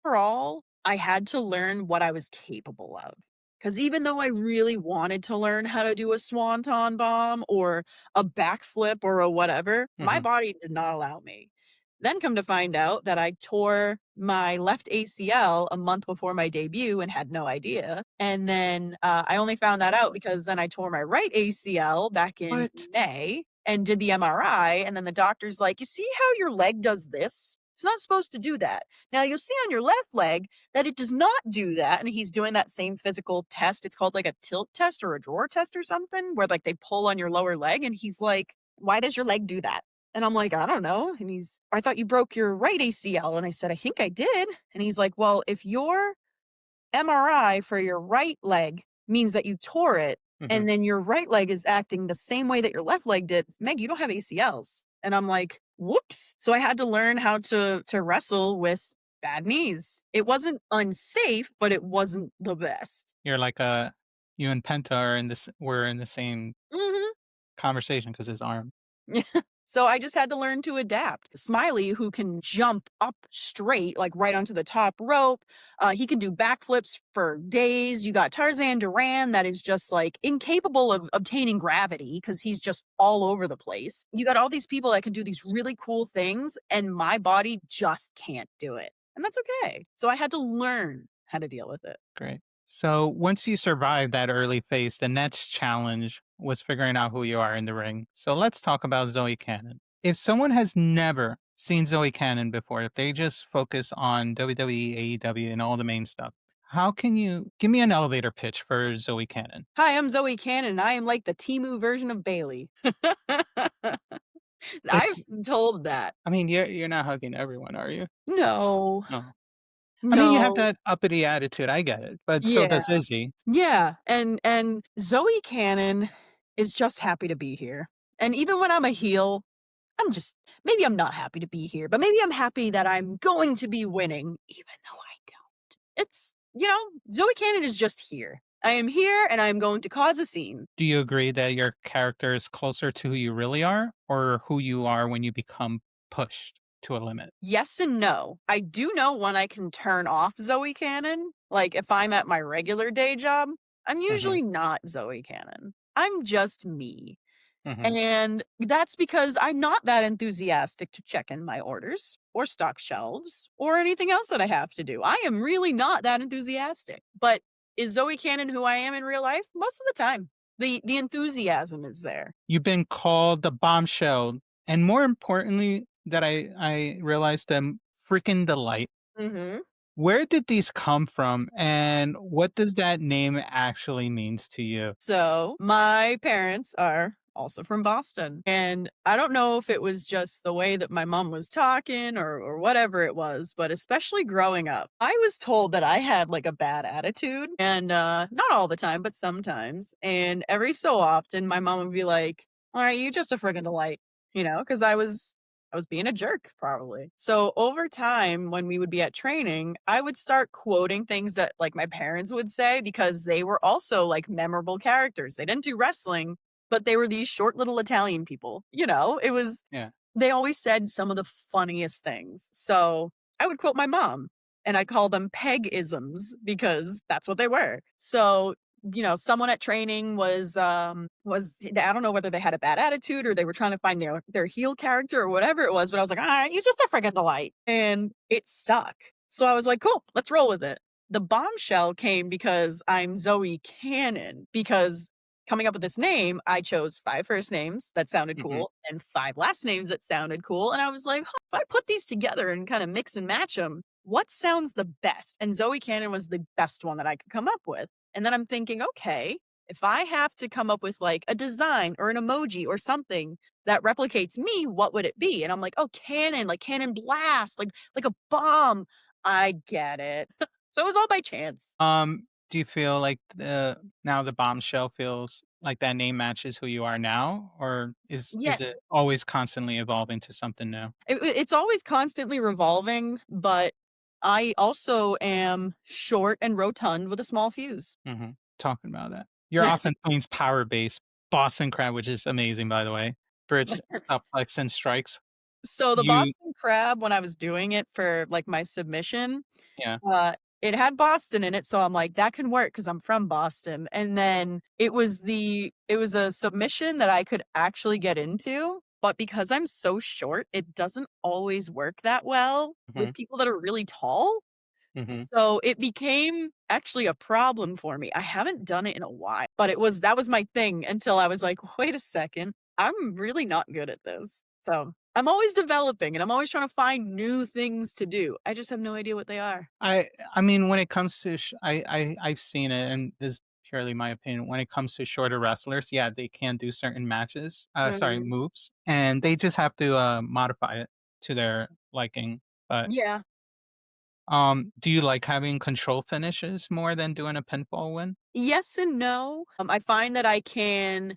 Overall, I had to learn what I was capable of. Because even though I really wanted to learn how to do a swanton bomb or a backflip or a whatever, my Hmm. body did not allow me. Then come to find out that I tore my left ACL a month before my debut and had no idea. And then I only found that out because then I tore my right ACL back in What? May and did the MRI. And then the doctor's like, "You see how your leg does this? It's not supposed to do that. Now you'll see on your left leg that it does not do that." And he's doing that same physical test. It's called like a tilt test or a drawer test or something where like they pull on your lower leg. And he's like, "Why does your leg do that?" And I'm like, "I don't know." And "I thought you broke your right ACL." And I said, "I think I did." And he's like, "Well, if your MRI for your right leg means that you tore it, Hmm. and then your right leg is acting the same way that your left leg did, Meg, you don't have ACLs." And I'm like, "Whoops." So I had to learn how to wrestle with bad knees. It wasn't unsafe, but it wasn't the best. You're like a you and Penta are in this. We're in the same Mhm. conversation because his arm. Yeah. So I just had to learn to adapt. Smiley, who can jump up straight, like right onto the top rope, he can do backflips for days. You got Tarzan Duran, that is just like incapable of obtaining gravity because he's just all over the place. You got all these people that can do these really cool things, and my body just can't do it. And that's okay. So I had to learn how to deal with it. Great. So once you survive that early phase, the next challenge was figuring out who you are in the ring. So let's talk about Zoe Cannon. If someone has never seen Zoe Cannon before, if they just focus on WWE, AEW, and all the main stuff, how can you give me an elevator pitch for Zoe Cannon? Hi, I'm Zoe Cannon, and I am like the Timu version of Bailey. I've It's, been told that. I mean, you're not hugging everyone, are you? No. No. I mean, you have No. that uppity attitude. I get it, but so Yeah. does Izzy. Yeah, and Zoe Cannon is just happy to be here. And even when I'm a heel, I'm just maybe I'm not happy to be here, but maybe I'm happy that I'm going to be winning, even though I don't. Zoe Cannon is just here. I am here and I am going to cause a scene. Do you agree that your character is closer to who you really are or who you are when you become pushed to a limit? Yes and no. I do know when I can turn off Zoe Cannon. Like if I'm at my regular day job, I'm Mhm, usually not Zoe Cannon. I'm just me. mhm. And that's because I'm not that enthusiastic to check in my orders or stock shelves or anything else that I have to do. I am really not that enthusiastic. But is Zoe Cannon who I am in real life? Most of the time. The enthusiasm is there. You've been called the bombshell, and more importantly, that I realized the freaking delight. Mhm. Where did these come from, and what does that name actually means to you? So, my parents are also from Boston, and I don't know if it was just the way that my mom was talking or whatever it was, but especially growing up, I was told that I had, like, a bad attitude, and, not all the time, but sometimes, and every so often, my mom would be like, "Aren't you just a friggin' delight?" Because I was being a jerk, probably. So over time, when we would be at training, I would start quoting things that like my parents would say because they were also like memorable characters. They didn't do wrestling, but they were these short little Italian people. It was Yeah. they always said some of the funniest things. So I would quote my mom and I'd call them peg-isms because that's what they were. So, someone at training was I don't know whether they had a bad attitude or they were trying to find their heel character or whatever it was, but I was like, you just a freaking delight. And it stuck. So I was like, cool, let's roll with it. The bombshell came because I'm Zoey Cannon, because coming up with this name, I chose 5 first names that sounded Mhm. cool and 5 last names that sounded cool, and I was like, "Huh, if I put these together and kinda mix and match them, what sounds the best?" And Zoe Cannon was the best one that I could come up with. And then I'm thinking, "Okay, if I have to come up with, like, a design or an emoji or something that replicates me, what would it be?" And I'm like, "Oh, cannon, like cannon blast, like a bomb." I get it. So it was all by chance. Do you feel like the bombshell feels like that name matches who you are now, or is Yes. it always constantly evolving to something new? It's always constantly revolving, but I also am short and rotund with a small fuse. Mhm. Talking about that. Your offense leans power base, Boston Crab, which is amazing, by the way. Bridge, suplex, and strikes. So the You Boston Crab, when I was doing it for, like, my submission, yeah. it had Boston in it, so I'm like, "That can work because 'cause I'm from Boston." And then it was a submission that I could actually get into, but because I'm so short, it doesn't always work that well Mhm, with people that are really tall. mhm. So it became actually a problem for me. I haven't done it in a while, but that was my thing until I was like, "Wait a second, I'm really not good at this." So, I'm always developing and I'm always trying to find new things to do. I just have no idea what they are. I I mean, when it comes to I've seen it, and this is purely my opinion. When it comes to shorter wrestlers, yeah, they can do certain matches, sorry, Mhm. moves, and they just have to modify it to their liking. But Yeah. do you like having control finishes more than doing a pinfall win? Yes and no. I find that I can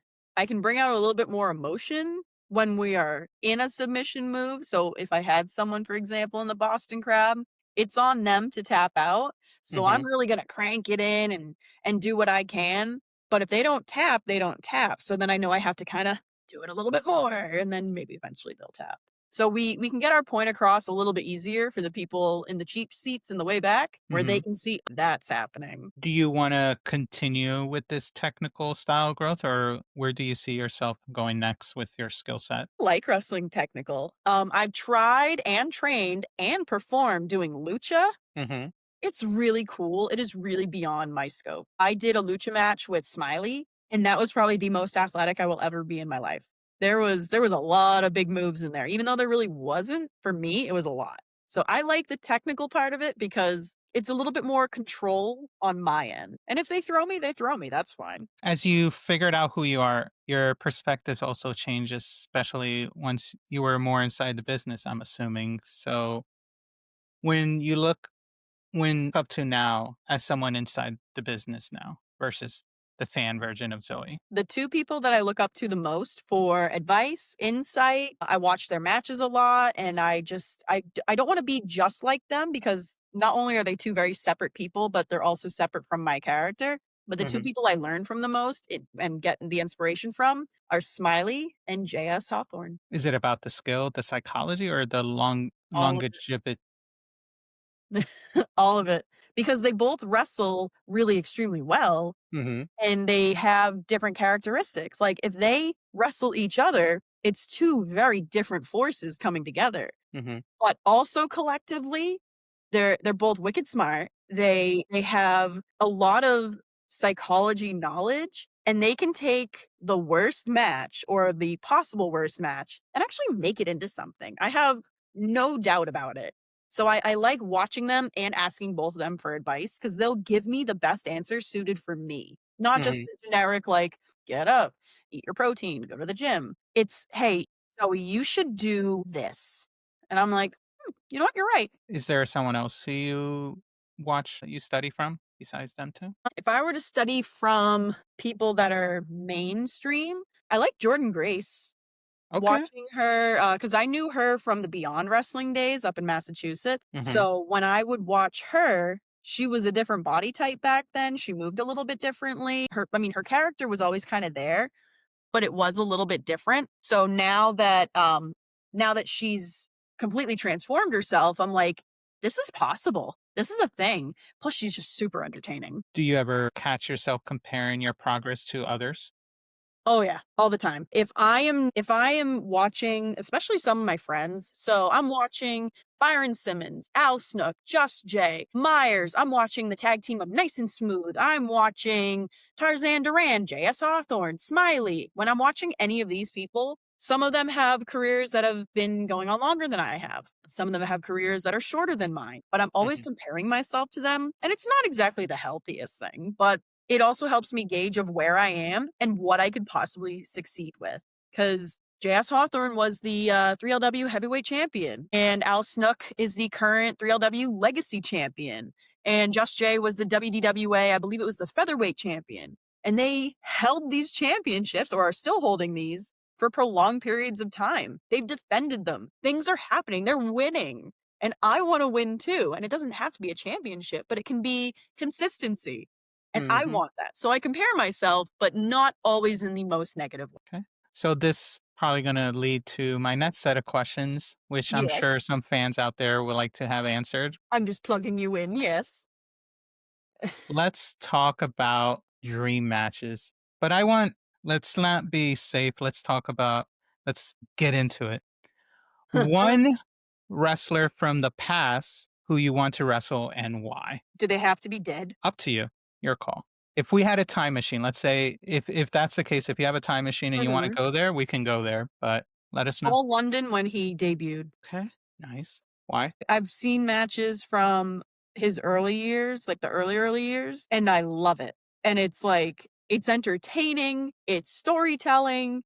bring out a little bit more emotion when we are in a submission move. So if I had someone, for example, in the Boston Crab, it's on them to tap out. So I'm Mhm. really gonna crank it in and do what I can. But if they don't tap, they don't tap. So then I know I have to kind of do it a little bit more, and then maybe eventually they'll tap. So we can get our point across a little bit easier for the people in the cheap seats in the way back, where they Mhm. can see that's happening. Do you wanna continue with this technical style growth, or where do you see yourself going next with your skill set? Like wrestling technical. I've tried and trained and performed doing lucha. Mhm. It's really cool. It is really beyond my scope. I did a lucha match with Smiley, and that was probably the most athletic I will ever be in my life. There was a lot of big moves in there. Even though there really wasn't, for me, it was a lot. So I like the technical part of it because it's a little bit more control on my end. And if they throw me, they throw me. That's fine. As you figured out who you are, your perspective also changes, especially once you were more inside the business, I'm assuming. So when you look when up to now as someone inside the business now versus the fan version of Zoe. The 2 people that I look up to the most for advice, insight, I watch their matches a lot, and I don't wanna be just like them because not only are they 2 very separate people, but they're also separate from my character. But the 2 Mhm. people I learn from the most and get the inspiration from are Smiley and JS Hawthorne. Is it about the skill, the psychology, or the All of longevity? it. All of it. Because they both wrestle really extremely well, Mhm. and they have different characteristics. Like, if they wrestle each other, it's 2 very different forces coming together, Mhm. but also collectively, they're both wicked smart. They have a lot of psychology knowledge, and they can take the worst match or the possible worst match and actually make it into something. I have no doubt about it. So I like watching them and asking both of them for advice because they'll give me the best answers suited for me, not just Mhm. the generic, like, get up, eat your protein, go to the gym. It's, hey, Zoe, you should do this. And I'm like, you know what? You're right. Is there someone else who you watch that you study from besides them 2? If I were to study from people that are mainstream, I like Jordan Grace. Okay. Watching her, because I knew her from the Beyond Wrestling days up in Massachusetts. Mhm. So when I would watch her, she was a different body type back then. She moved a little bit differently. Her character was always kind of there, but it was a little bit different. So now that she's completely transformed herself, I'm like, this is possible. This is a thing. Plus, she's just super entertaining. Do you ever catch yourself comparing your progress to others? Oh yeah, all the time. If I am watching, especially some of my friends, so I'm watching Byron Simmons, Al Snook, Just Jay, Myers. I'm watching the tag team of Nice and Smooth. I'm watching Tarzan Duran, JS Hawthorne, Smiley. When I'm watching any of these people, some of them have careers that have been going on longer than I have. Some of them have careers that are shorter than mine, but I'm always Mhm. comparing myself to them. And it's not exactly the healthiest thing, but it also helps me gauge of where I am and what I could possibly succeed with. Because J.S. Hawthorne was the 3LW heavyweight champion, and Al Snook is the current 3LW legacy champion, and Just Jay was the WDWA, I believe it was the featherweight champion. And they held these championships, or are still holding these, for prolonged periods of time. They've defended them. Things are happening. They're winning. And I want to win too. And it doesn't have to be a championship, but it can be consistency. And I Mhm. want that. So I compare myself, but not always in the most negative way. Okay. So this probably going to lead to my next set of questions, which I'm Yes. sure some fans out there would like to have answered. I'm just plugging you in. Yes. Let's talk about dream matches. But let's not be safe. Let's get into it. One wrestler from the past who you want to wrestle and why? Do they have to be dead? Up to you. Your call. If we had a time machine, let's say if that's the case, if you have a time machine and you want to Mhm. go there, we can go there, but let us know. Paul London when he debuted. Okay. Nice. Why? I've seen matches from his early years, like the early years, and I love it. And it's like, it's entertaining, it's storytelling,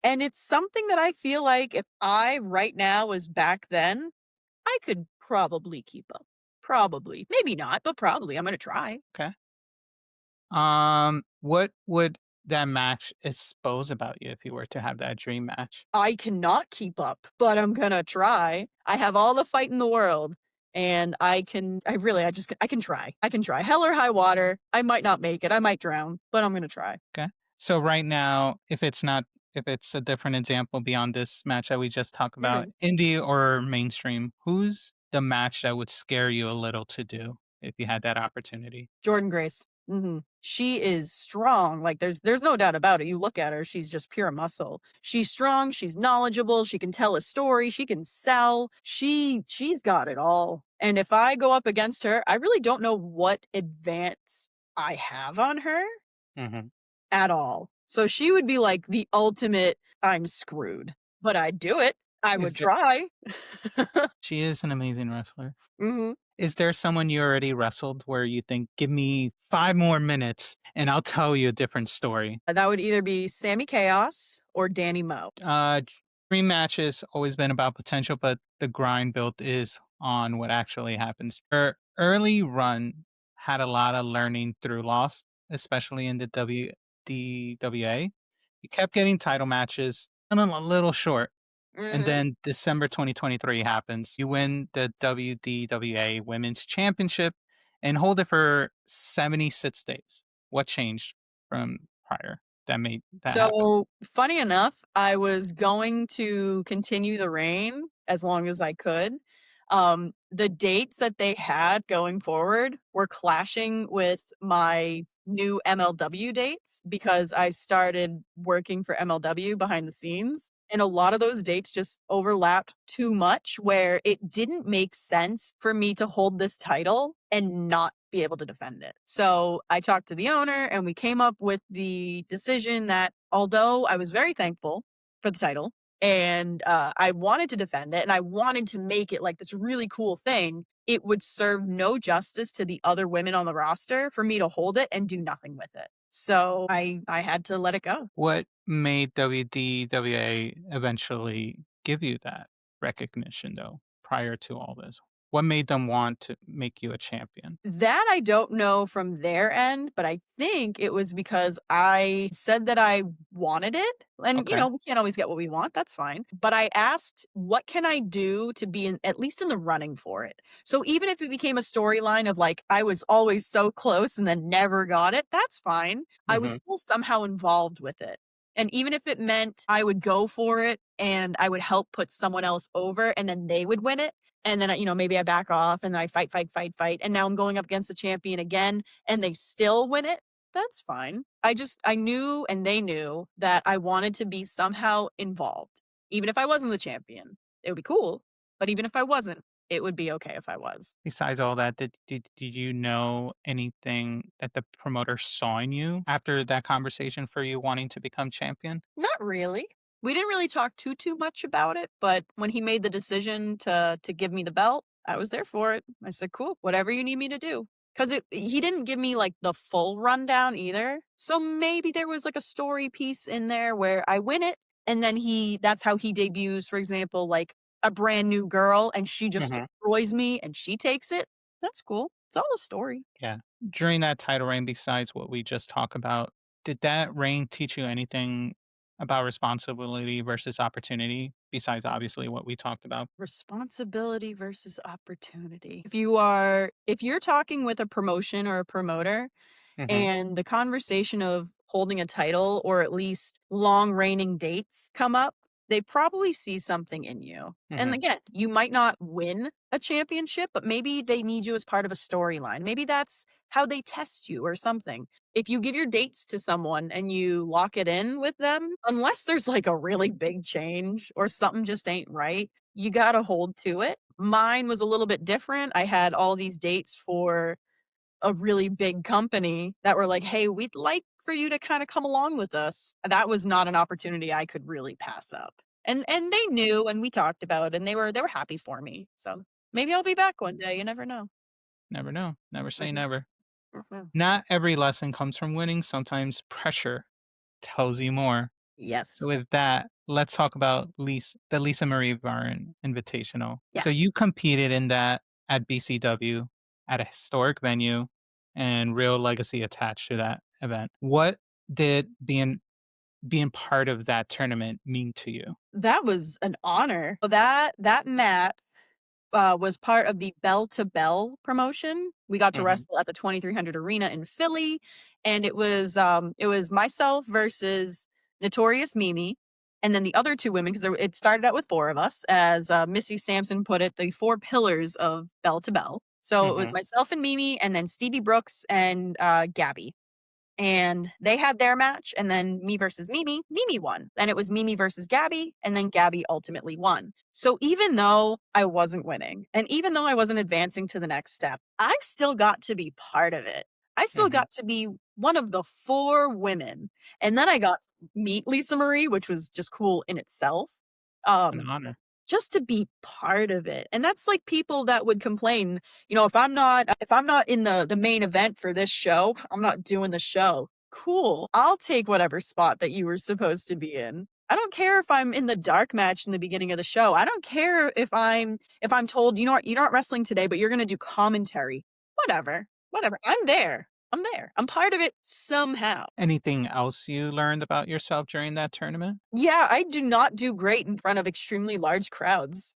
and it's something that I feel like if I right now was back then, I could probably keep up. Probably. Maybe not, but probably. I'm going to try. Okay. What would that match expose about you if you were to have that dream match? I cannot keep up, but I'm gonna try. I have all the fight in the world, and I can try. I can try. Hell or high water. I might not make it. I might drown, but I'm gonna try. Okay. So right now, if it's a different example beyond this match that we just talked about, Mhm. indie or mainstream, who's the match that would scare you a little to do if you had that opportunity? Jordan Grace. She is strong. Like there's no doubt about it. You look at her, she's just pure muscle. She's strong, she's knowledgeable, she can tell a story, she can sell. She's got it all. And if I go up against her, I really don't know what advance I have on her Hmm. at all. So she would be like the ultimate I'm screwed. But I'd do it. I would Is there, try. she is an amazing wrestler. Mhm. Is there someone you already wrestled where you think, give me 5 more minutes and I'll tell you a different story? That would either be Sammy Chaos or Danny Moe. Uh, Dream matches always been about potential, but the grind built is on what actually happens. Her early run had a lot of learning through loss, especially in the WDWA. You kept getting title matches, and a little short. And Mhm. then December 2023 happens. You win the WDWA Women's Championship and hold it for 76 days. What changed from prior that made that happen? So, funny enough, I was going to continue the reign as long as I could. The dates that they had going forward were clashing with my new MLW dates because I started working for MLW behind the scenes. And a lot of those dates just overlapped too much, where it didn't make sense for me to hold this title and not be able to defend it. So I talked to the owner and we came up with the decision that although I was very thankful for the title, and, I wanted to defend it, and I wanted to make it, like, this really cool thing. It would serve no justice to the other women on the roster for me to hold it and do nothing with it. So, I had to let it go. What made WDWA eventually give you that recognition, though, prior to all this? What made them want to make you a champion? That I don't know from their end, but I think it was because I said that I wanted it. And, Okay. we can't always get what we want. That's fine. But I asked, what can I do to be at least in the running for it? So even if it became a storyline of like, I was always so close and then never got it, that's fine. I was Mhm. still somehow involved with it. And even if it meant I would go for it and I would help put someone else over and then they would win it, and then, maybe I back off and I fight, fight, fight, fight, and now I'm going up against the champion again and they still win it. That's fine. I knew and they knew that I wanted to be somehow involved. Even if I wasn't the champion, it would be cool. But even if I wasn't, it would be okay if I was. Besides all that, did you know anything that the promoter saw in you after that conversation for you wanting to become champion? Not really. We didn't really talk too much about it, but when he made the decision to give me the belt, I was there for it. I said, "Cool, whatever you need me to do." Cuz he didn't give me like the full rundown either. So maybe there was like a story piece in there where I win it and then that's how he debuts, for example, like a brand new girl and she just Mhm. destroys me and she takes it. That's cool. It's all a story. Yeah. During that title reign, besides what we just talked about, did that reign teach you anything about responsibility versus opportunity besides obviously what we talked about? Responsibility versus opportunity. If you're talking with a promotion or a promoter Mhm. and the conversation of holding a title or at least long reigning dates come up, they probably see something in you. And Mhm. again, you might not win a championship, but maybe they need you as part of a storyline. Maybe that's how they test you or something. If you give your dates to someone and you lock it in with them, unless there's like a really big change or something just ain't right, you got to hold to it. Mine was a little bit different. I had all these dates for a really big company that were like, "Hey, we'd like for you to kinda come along with us." That was not an opportunity I could really pass up. And they knew, and we talked about it, and they were happy for me. So, maybe I'll be back one day, you never know. Never know. Never say Mhm, never. mhm. Not every lesson comes from winning. Sometimes pressure tells you more. So Yes. with that, let's talk about the Lisa Marie Varon Invitational. So Yes. you competed in that at BCW at a historic venue and real legacy attached to that event. What did being part of that tournament mean to you? That was an honor. That match was part of the Bell to Bell promotion. We got to Mhm. wrestle at the 2300 Arena in Philly, and it was myself versus Notorious Mimi, and then the other 2 women, 'cause it started out with 4 of us, as, Missy Sampson put it, the 4 pillars of Bell to Bell. So it was Mhm. myself and Mimi, and then Stevie Brooks and, Gabby. And they had their match, and then me versus Mimi, Mimi won. Then it was Mimi versus Gabby, and then Gabby ultimately won. So even though I wasn't winning, and even though I wasn't advancing to the next step, I still got to be part of it. I still Mhm. got to be one of the 4 women. And then I got to meet Lisa Marie, which was just cool in itself. An Um, honor. just to be part of it, and that's like people that would complain, if I'm not in the main event for this show, I'm not doing the show. Cool, I'll take whatever spot that you were supposed to be in. I don't care if I'm in the dark match in the beginning of the show. I don't care if I'm told, "You know what? You're not wrestling today, but you're gonna do commentary." Whatever, whatever. I'm there. I'm there. I'm part of it somehow. Anything else you learned about yourself during that tournament? Yeah, I do not do great in front of extremely large crowds.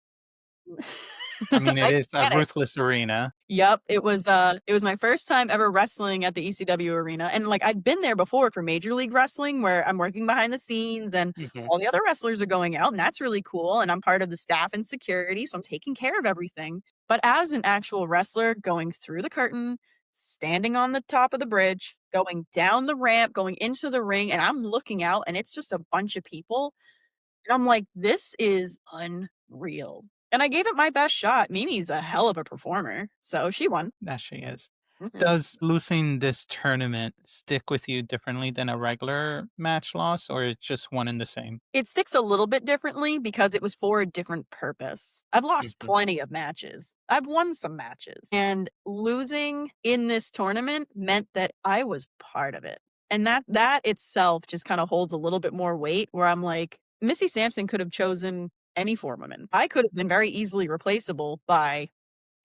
I mean, it I is a panic. ruthless arena. Yep, it was my first time ever wrestling at the ECW arena, and, like, I'd been there before for Major League Wrestling where I'm working behind the scenes and Mhm. all the other wrestlers are going out, and that's really cool, and I'm part of the staff and security, so I'm taking care of everything. But as an actual wrestler going through the curtain, standing on the top of the bridge, going down the ramp, going into the ring, and I'm looking out, and it's just a bunch of people, and I'm like, "This is unreal." And I gave it my best shot. Mimi's a hell of a performer, so she won. That she is. Mhm. Does losing this tournament stick with you differently than a regular match loss, or it's just one and the same? It sticks a little bit differently because it was for a different purpose. I've lost Mhm, plenty of matches. I've won some matches. And losing in this tournament meant that I was part of it. And that itself just kind of holds a little bit more weight where I'm like, Missy Sampson could have chosen any four women. I could have been very easily replaceable by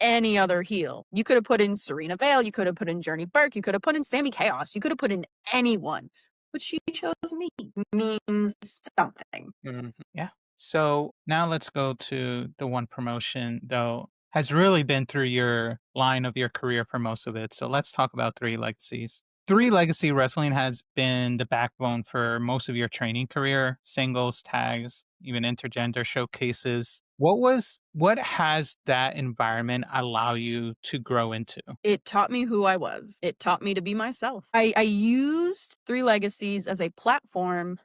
any other heel. You could have put in Serena Vale, you could have put in Journey Burke, you could have put in Sammy Chaos, you could have put in anyone. But she chose me. Means something. yeah. So now let's go to the one promotion, though, has really been through your line of your career for most of it. So let's talk about Three Legacies. Three Mhm. Legacy Wrestling has been the backbone for most of your training career, singles, tags, even intergender showcases. What has that environment allow you to grow into? It taught me who I was. It taught me to be myself. I used Three Legacies as a platform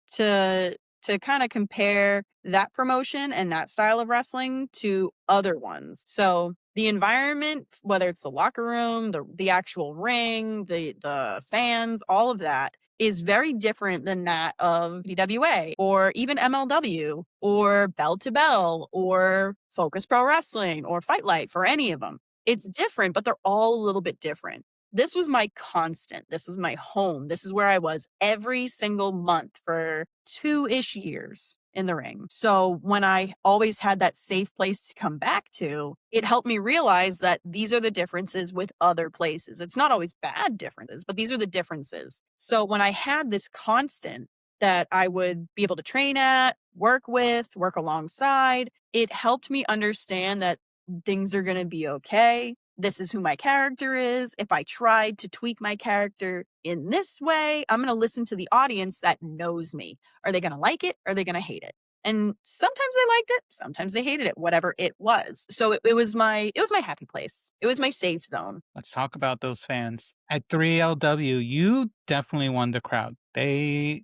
to kinda compare that promotion and that style of wrestling to other ones. So, the environment, whether it's the locker room, the actual ring, the fans, all of that is very different than that of WDWA or even MLW or Bell to Bell or Focus Pro Wrestling or Fight Life or any of them. It's different, but they're all a little bit different. This was my constant. This was my home. This is where I was every single month for 2-ish years in the ring. So when I always had that safe place to come back to, it helped me realize that these are the differences with other places. It's not always bad differences, but these are the differences. So when I had this constant that I would be able to train at, work with, work alongside, it helped me understand that things are going to be okay. This is who my character is. If I tried to tweak my character in this way, I'm going to listen to the audience that knows me. Are they going to like it? Are they going to hate it? And sometimes they liked it, sometimes they hated it, whatever it was. So it was my happy place. It was my safe zone. Let's talk about those fans. At 3LW, you definitely won the crowd. They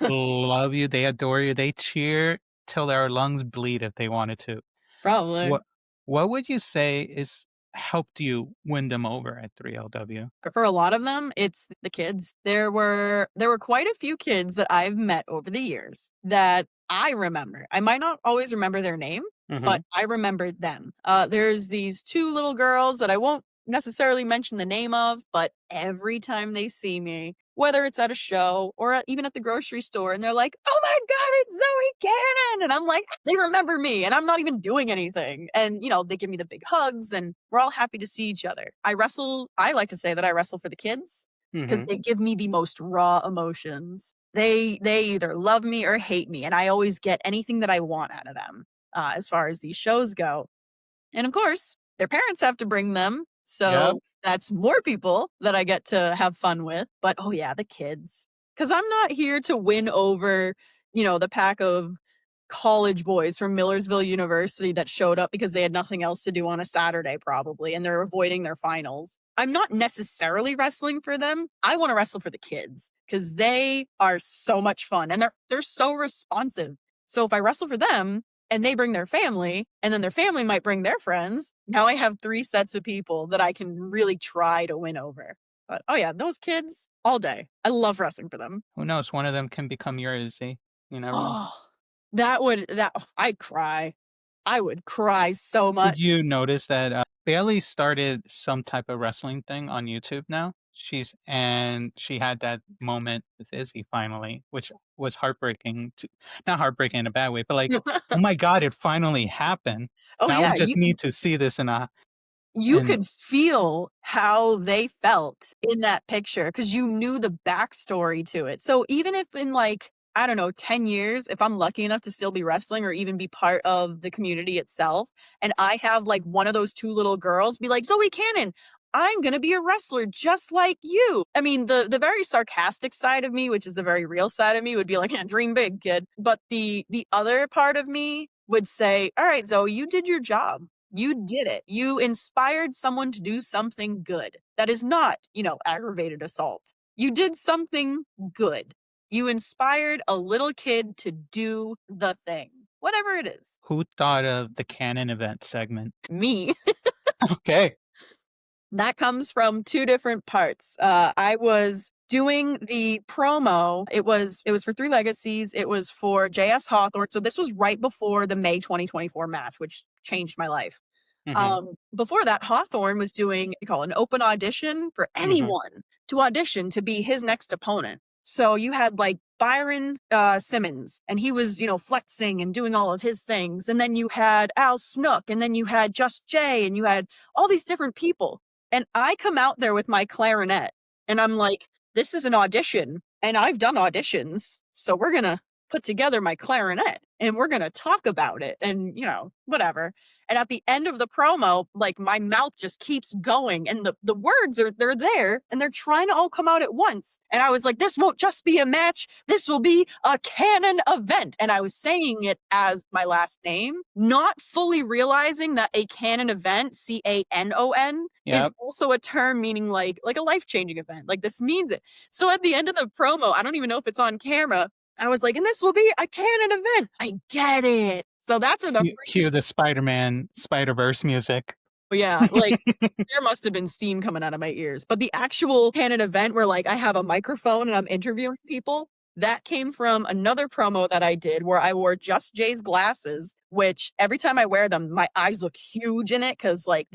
love you, they adore you, they cheer till their lungs bleed if they wanted to. Probably. What what would you say is helped you win them over at 3LW? For a lot of them, it's the kids. There were quite a few kids that I've met over the years that I remember. I might not always remember their name, but Mhm. I remembered them. There's these 2 little girls that I won't necessarily mention the name of, but every time they see me, whether it's at a show or even at the grocery store, and they're like, "Oh my god, it's Zoey Cannon!" And I'm like, they remember me, and I'm not even doing anything. And, they give me the big hugs, and we're all happy to see each other. I like to say that I wrestle for the kids because Mhm. they give me the most raw emotions. They either love me or hate me, and I always get anything that I want out of them, as far as these shows go. And of course, their parents have to bring them, Yep. so that's more people that I get to have fun with, but, oh yeah, the kids, because 'Cause I'm not here to win over, the pack of college boys from Millersville University that showed up because they had nothing else to do on a Saturday probably, and they're avoiding their finals. I'm not necessarily wrestling for them. I wanna wrestle for the kids because they are so much fun, and they're so responsive. So if I wrestle for them and they bring their family, and then their family might bring their friends, now I have 3 sets of people that I can really try to win over. But, oh yeah, those kids, all day. I love wrestling for them. Who knows? One of them can become your Izzy. You never know. Oh, I'd cry. I would cry so Did much. you notice that, Bailey started some type of wrestling thing on YouTube now? She had that moment with Izzy finally, which was heartbreaking to not heartbreaking in a bad way, but like, "Oh my god, it finally happened. Oh, Now we yeah, just need to see this in a." you And could feel how they felt in that picture because you knew the backstory to it. So even if in, like, I don't know, 10 years, if I'm lucky enough to still be wrestling or even be part of the community itself, and I have, like, one of those 2 little girls be like, "Zoey Cannon, I'm gonna be a wrestler just like you." I mean, the very sarcastic side of me, which is the very real side of me, would be like, "Yeah, dream big, kid." But the other part of me would say, "Alright, Zoe, you did your job. You did it. You inspired someone to do something good that is not, aggravated assault. You did something good. You inspired a little kid to do the thing, whatever it is." who thought of the canon event segment? Me. Okay. That comes from 2 different parts. I was doing the promo. It was for 3 Legacies. It was for JS Hawthorne. So this was right before the May 2024 match, which changed my life. Mhm, Before that, Hawthorne was doing you call it an open audition for mhm. anyone to audition to be his next opponent. So you had like Byron Simmons, and he was, flexing and doing all of his things. And then you had Al Snook, and then you had Just Jay, and you had all these different people. And I come out there with my clarinet, and I'm like, this is an audition, and I've done auditions. So we're going to put together my clarinet and we're going to talk about it and, whatever. And at the end of the promo, like my mouth just keeps going and the words they're there and they're trying to all come out at once. And I was like, this won't just be a match. This will be a canon event. And I was saying it as my last name, not fully realizing that a canon event, CANON, is Yep. also a term meaning like a life-changing event. Like this means it. So at the end of the promo, I don't even know if it's on camera. I was like, and this will be a canon event. I get it. So that's where the Cue phrase the Spider-Man Spider-Verse music. but yeah, like, there must have been steam coming out of my ears, but the actual canon event where, like, I have a microphone and I'm interviewing people, that came from another promo that I did where I wore Just Jay's glasses, which every time I wear them, my eyes look huge in it because, like,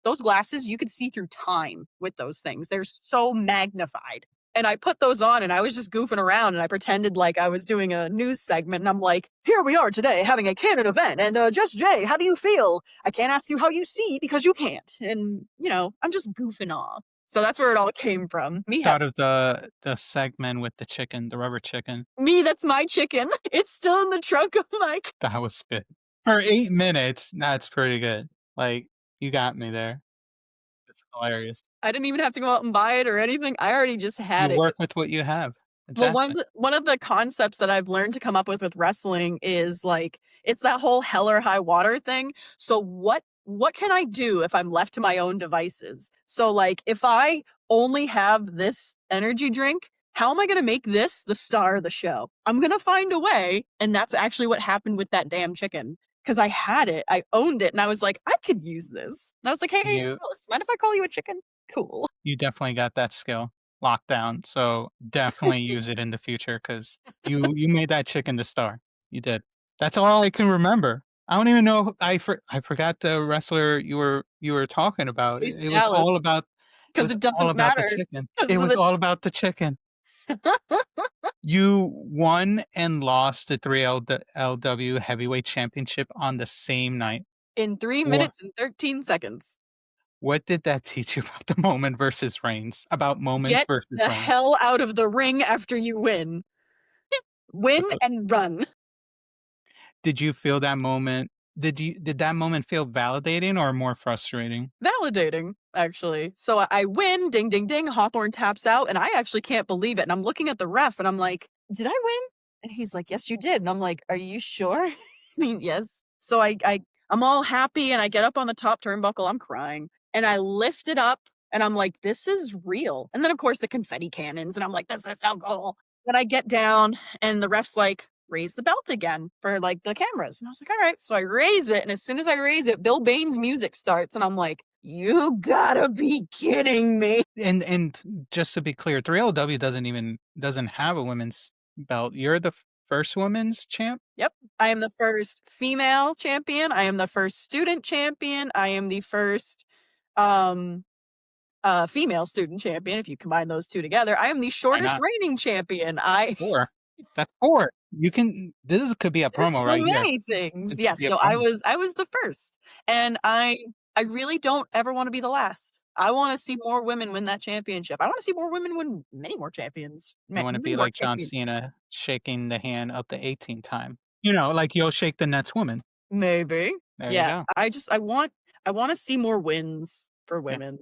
those glasses, you could see through time with those things. They're so magnified. And I put those on and I was just goofing around and I pretended like I was doing a news segment and I'm like, here we are today having a canon event. And Just Jay, how do you feel? I can't ask you how you see because you can't. And, I'm just goofing off. So that's where it all came from. Thought of the segment with the chicken, the rubber chicken. That's my chicken. It's still in the trunk of my That was good. For 8 minutes, that's pretty good. Like, you got me there. It's hilarious. I didn't even have to go out and buy it or anything. I already just You had it. work with what you have. Well, Exactly. one of the concepts that I've learned to come up with wrestling is, like, it's that whole hell or high water thing. So what can I do if I'm left to my own devices? So, like, if I only have this energy drink, how am I gonna make this the star of the show? I'm gonna find a way, and that's actually what happened with that damn chicken. Because I had it, I owned it, and I was like, "I could use this." And I was like, "Hey, You Stylist, mind if I call you a chicken?" "Cool." you definitely got that skill locked down, so definitely use it in the future because you made that chicken the star. You did. That's all I can remember. I don't even know I forgot the wrestler you were talking about. Casey It because was it all doesn't about the matter. chicken. Because It of was the all about the chicken. You won and lost the 3LW Heavyweight Championship on the same night. in 3 What minutes and 13 seconds. what did that teach you about the moment versus reigns? About moments Get versus the reigns? hell out of the ring after you win. Win and run. Did you feel that moment did that moment feel validating or more frustrating? Validating, actually. So I win, ding, ding, ding, Hawthorne taps out, and I actually can't believe it, and I'm looking at the ref, and I'm like, "Did I win?" And he's like, "Yes, you did." And I'm like, "Are you sure?" I mean, "Yes." So I'm all happy, and I get up on the top turnbuckle, I'm crying, and I lift it up, and I'm like, "This is real." And then, of course, the confetti cannons, and I'm like, "This is so cool." Then I get down, and the ref's like, "Raise the belt again for, like, the cameras." And I was like, "Alright." So I raise it, and as soon as I raise it, Bill Bane's music starts, and I'm like, "You gotta be kidding me." And just to be clear, 3LW doesn't have a women's belt. You're the first women's champ? Yep. I am the first female champion, I am the first student champion, I am the first, um, female student champion, if you combine those 2 together. I am the Why shortest not? reigning champion. I 4. That's 4. You can this could be a There's promo so right here. many things. It could Yes, be a so I promo. was I was the first, and I really don't ever wanna be the last. I wanna see more women win that championship. I wanna see more women win many more champions You wanna many be more like John champions. Cena shaking the hand of the 18th time. You know, like you'll shake the next woman. Maybe. There you Yeah, go. I wanna see more wins for Yeah, women.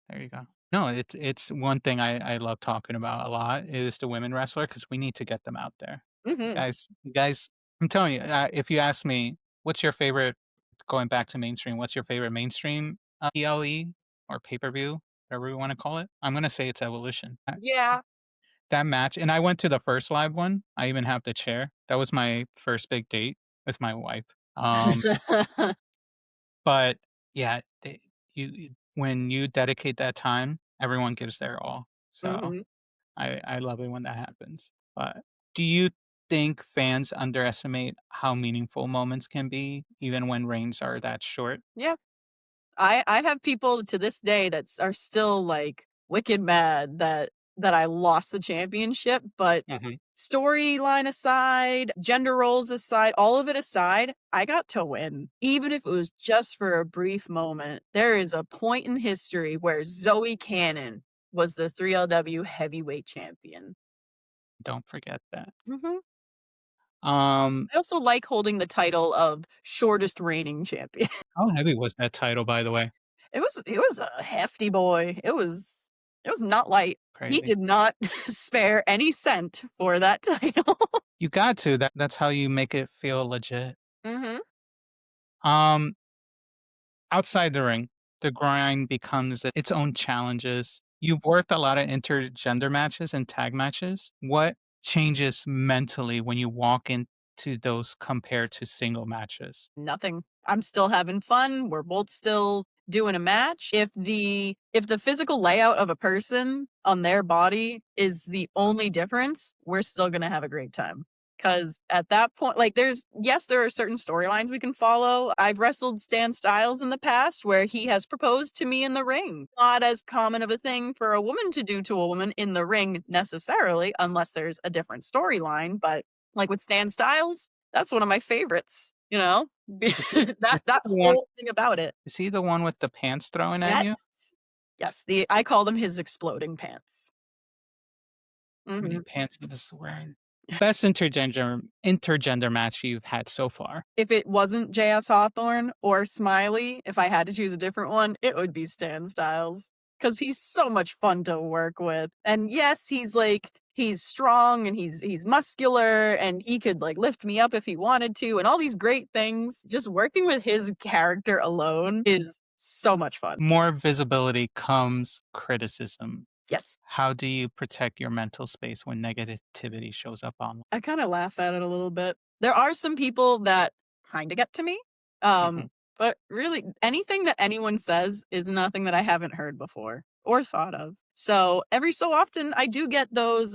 there you go. No, it's one thing I love talking about a lot is the women wrestler because we need to get them out there. Mhm. You guys, I'm telling you, if you ask me, what's your favorite going back to mainstream, what's your favorite mainstream, PLE or pay-per-view, whatever you wanna call it? I'm gonna say it's Evolution. Yeah. That match and I went to the first live one. I even have the chair. That was my first big date with my wife. Um, but yeah, they when you dedicate that time, everyone gives their all. So Mhm. I love it when that happens. But do you think fans underestimate how meaningful moments can be, even when reigns are that short? Yeah. I have people to this day are still, like, wicked mad that I lost the championship, but Mhm. storyline aside, gender roles aside, all of it aside, I got to win, even if it was just for a brief moment. There is a point in history where Zoey Cannon was the 3LW heavyweight champion. Don't forget that. Mhm. Um, I also like holding the title of shortest reigning champion. how heavy was that title, by the way? It was a hefty boy. It was not light. He Crazy. did not spare any cent for that title. You got to. That's how you make it feel legit. Mhm. Um, outside the ring, the grind becomes its own challenges. You've worked a lot of intergender matches and tag matches. What changes mentally when you walk into those compared to single matches? Nothing. I'm still having fun. We're both still doing a match. If the physical layout of a person on their body is the only difference, we're still gonna have a great time. Cause at that point, like there are certain storylines we can follow. I've wrestled Stan Styles in the past where he has proposed to me in the ring. Not as common of a thing for a woman to do to a woman in the ring necessarily, unless there's a different storyline. But like with Stan Styles, that's one of my favorites, you know? Is he That is he that the one whole thing about it. is he the one with the pants thrown at you? Yes. Yes, the I call them his exploding pants. How many Mhm. pants he was wearing? Best intergender match you've had so far? If it wasn't J.S. Hawthorne or Smiley, if I had to choose a different one, it would be Stan Styles. Because he's so much fun to work with. And yes, he's strong and he's muscular and he could, like, lift me up if he wanted to and all these great things. Just working with his character alone is so much fun. More visibility comes criticism. Yes. How do you protect your mental space when negativity shows up online? I kinda laugh at it a little bit. There are some people that kinda get to me, Mhm. but really, anything that anyone says is nothing that I haven't heard before or thought of. So, every so often, I do get those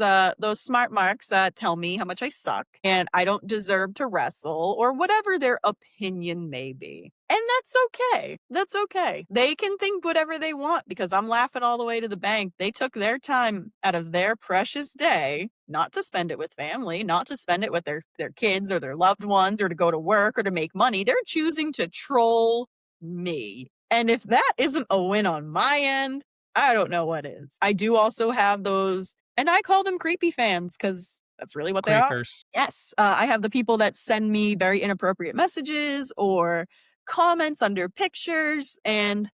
smart marks that tell me how much I suck and I don't deserve to wrestle or whatever their opinion may be. And that's okay. That's okay. They can think whatever they want because I'm laughing all the way to the bank. They took their time out of their precious day not to spend it with family, not to spend it with their kids or their loved ones or to go to work or to make money. They're choosing to troll me. And if that isn't a win on my end, I don't know what is. I do also have those, and I call them creepy fans because that's really what they are. Creepers. Yes, I have the people that send me very inappropriate messages or comments under pictures, and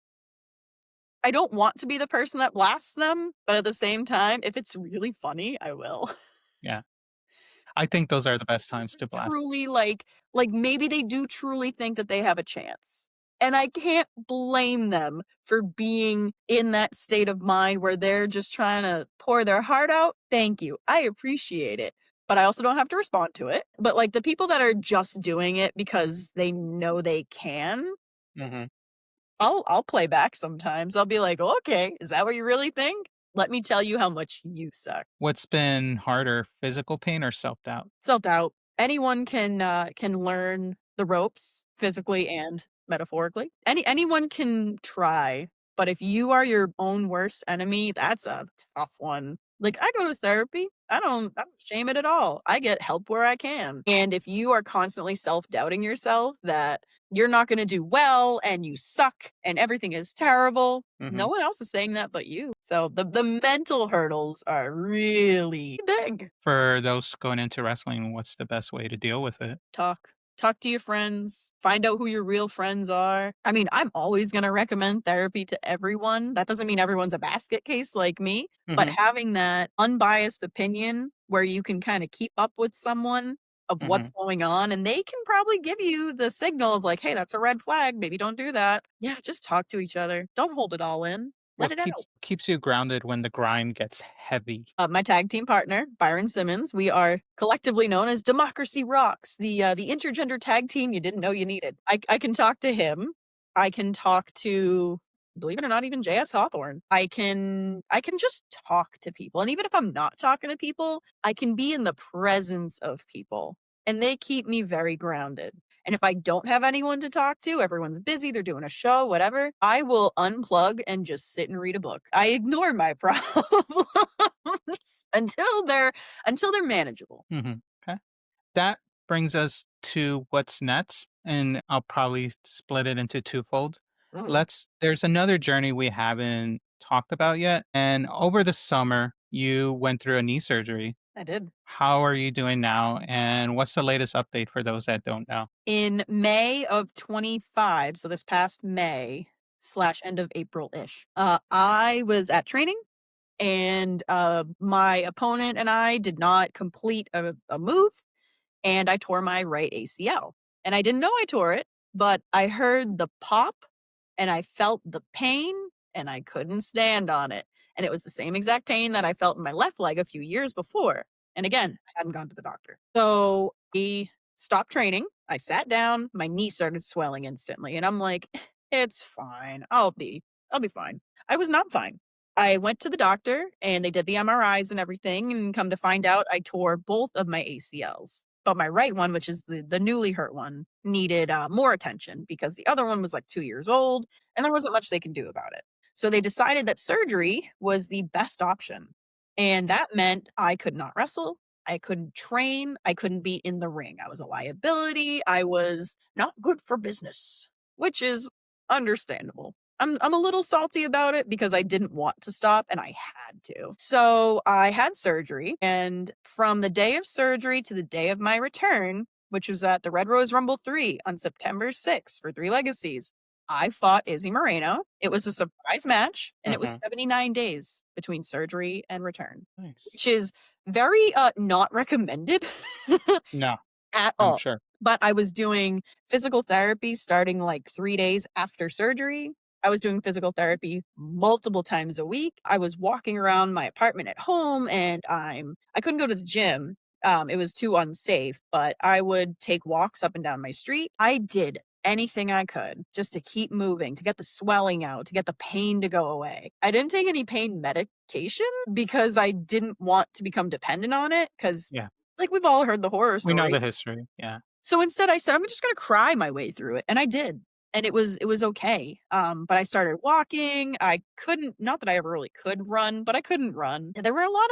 I don't want to be the person that blasts them, but at the same time, if it's really funny, I will. Yeah. I think those are the best times to blast. Truly, like, maybe they do truly think that they have a chance, and I can't blame them for being in that state of mind where they're just trying to pour their heart out. Thank you, I appreciate it, but I also don't have to respond to it. But, like, the people that are just doing it because they know they can, Mhm. I'll play back sometimes. I'll be like, "Okay, is that what you really think? Let me tell you how much you suck." What's been harder, physical pain or self-doubt? Self-doubt. Anyone can learn the ropes physically and metaphorically. Anyone can try, but if you are your own worst enemy, that's a tough one. Like, I go to therapy. I don't shame it at all. I get help where I can. And if you are constantly self-doubting yourself that you're not gonna do well and you suck and everything is terrible, no Mhm. one else is saying that but you. So the mental hurdles are really big. For those going into wrestling, what's the best way to deal with it? Talk. Talk to your friends. Find out who your real friends are. I mean, I'm always going to recommend therapy to everyone. That doesn't mean everyone's a basket case like me, but Mhm. having that unbiased opinion where you can kind of keep up with someone of what's Mhm. going on and they can probably give you the signal of like, hey, that's a red flag. Maybe don't do that. Yeah, just talk to each other. Don't hold it all in. Let What it out. keeps you grounded when the grind gets heavy? My tag team partner, Byron Simmons. We are collectively known as Democracy Rocks, the intergender tag team you didn't know you needed. I can talk to him. I can talk to believe it or not, even J.S. Hawthorne. I can just talk to people, and even if I'm not talking to people, I can be in the presence of people, and they keep me very grounded. And if I don't have anyone to talk to, everyone's busy, they're doing a show, whatever, I will unplug and just sit and read a book. I ignore my problems until they're manageable. Okay. That brings us to what's next, and I'll probably split it into twofold. Mm, There's another journey we haven't talked about yet. And over the summer, you went through a knee surgery. I did. How are you doing now? And what's the latest update for those that don't know? In May of 25, so this past May slash end of April-ish, I was at training and my opponent and I did not complete a move, and I tore my right ACL. And I didn't know I tore it, but I heard the pop and I felt the pain and I couldn't stand on it. And it was the same exact pain that I felt in my left leg a few years before. And again, I hadn't gone to the doctor. So we stopped training. I sat down, my knee started swelling instantly. And I'm like, it's fine. I'll be fine. I was not fine. I went to the doctor and they did the MRIs and everything, and come to find out I tore both of my ACLs. But my right one, which is the newly hurt one, needed more attention because the other one was like 2 years old and there wasn't much they could do about it. So they decided that surgery was the best option. And that meant I could not wrestle. I couldn't train. I couldn't be in the ring. I was a liability. I was not good for business, which is understandable. I'm a little salty about it because I didn't want to stop and I had to. So I had surgery, and from the day of surgery to the day of my return, which was at the Red Rose Rumble 3 on September 6th for Three Legacies, I fought Izzy Moreno. It was a surprise match, and it was Uh-huh. 79 days between surgery and return, Nice. which is very not recommended No, at I'm all. sure. But I was doing physical therapy starting like 3 days after surgery. I was doing physical therapy multiple times a week. I was walking around my apartment at home, and I couldn't go to the gym. It was too unsafe, but I would take walks up and down my street. I did anything I could just to keep moving, to get the swelling out, to get the pain to go away. I didn't take any pain medication because I didn't want to become dependent on it, because Yeah. like we've all heard the horror We know story. the history. Yeah. So instead I said, "I'm just gonna cry my way through it," and I did, and it was okay. But I started walking. I couldn't, not that I ever really could run, but I couldn't run. And there were a lot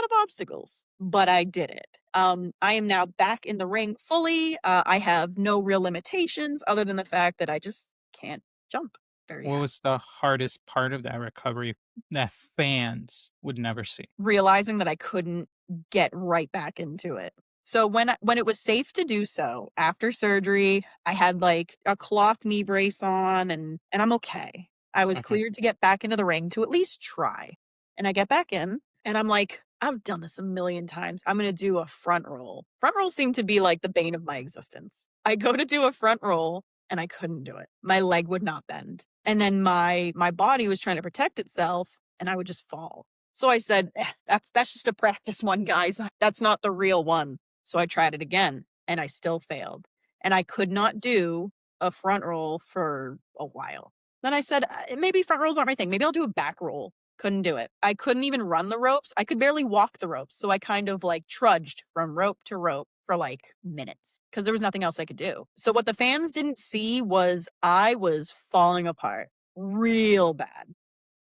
of obstacles, but I did it. I am now back in the ring fully. I have no real limitations other than the fact that I just can't jump very What high. was the hardest part of that recovery that fans would never see? Realizing that I couldn't get right back into it. So when it was safe to do so, after surgery, I had, like, a cloth knee brace on, and I'm okay. I was Mhm. cleared to get back into the ring to at least try. And I get back in, and I'm like, "I've done this a million times. I'm gonna do a front roll." Front rolls seem to be, like, the bane of my existence. I go to do a front roll, and I couldn't do it. My leg would not bend. And then my body was trying to protect itself, and I would just fall. So I said, that's just a practice one, guys. That's not the real one." So I tried it again and I still failed. And I could not do a front roll for a while. Then I said, maybe front rolls aren't my thing. Maybe I'll do a back roll." Couldn't do it. I couldn't even run the ropes. I could barely walk the ropes. So I kind of like trudged from rope to rope for like minutes because there was nothing else I could do. So what the fans didn't see was I was falling apart real bad.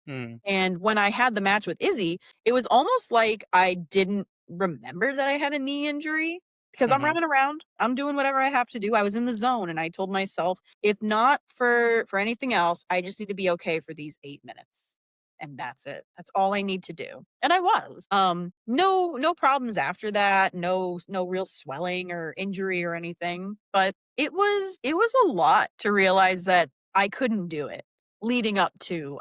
Mm. And when I had the match with Izzy, it was almost like I didn't remember that I had a knee injury because I'm Mhm. running around, I'm doing whatever I have to do. I was in the zone and I told myself, if not for anything else, I just need to be okay for these 8 minutes. And that's it. That's all I need to do. And I was. No problems after that, no real swelling or injury or anything, but it was a lot to realize that I couldn't do it leading up to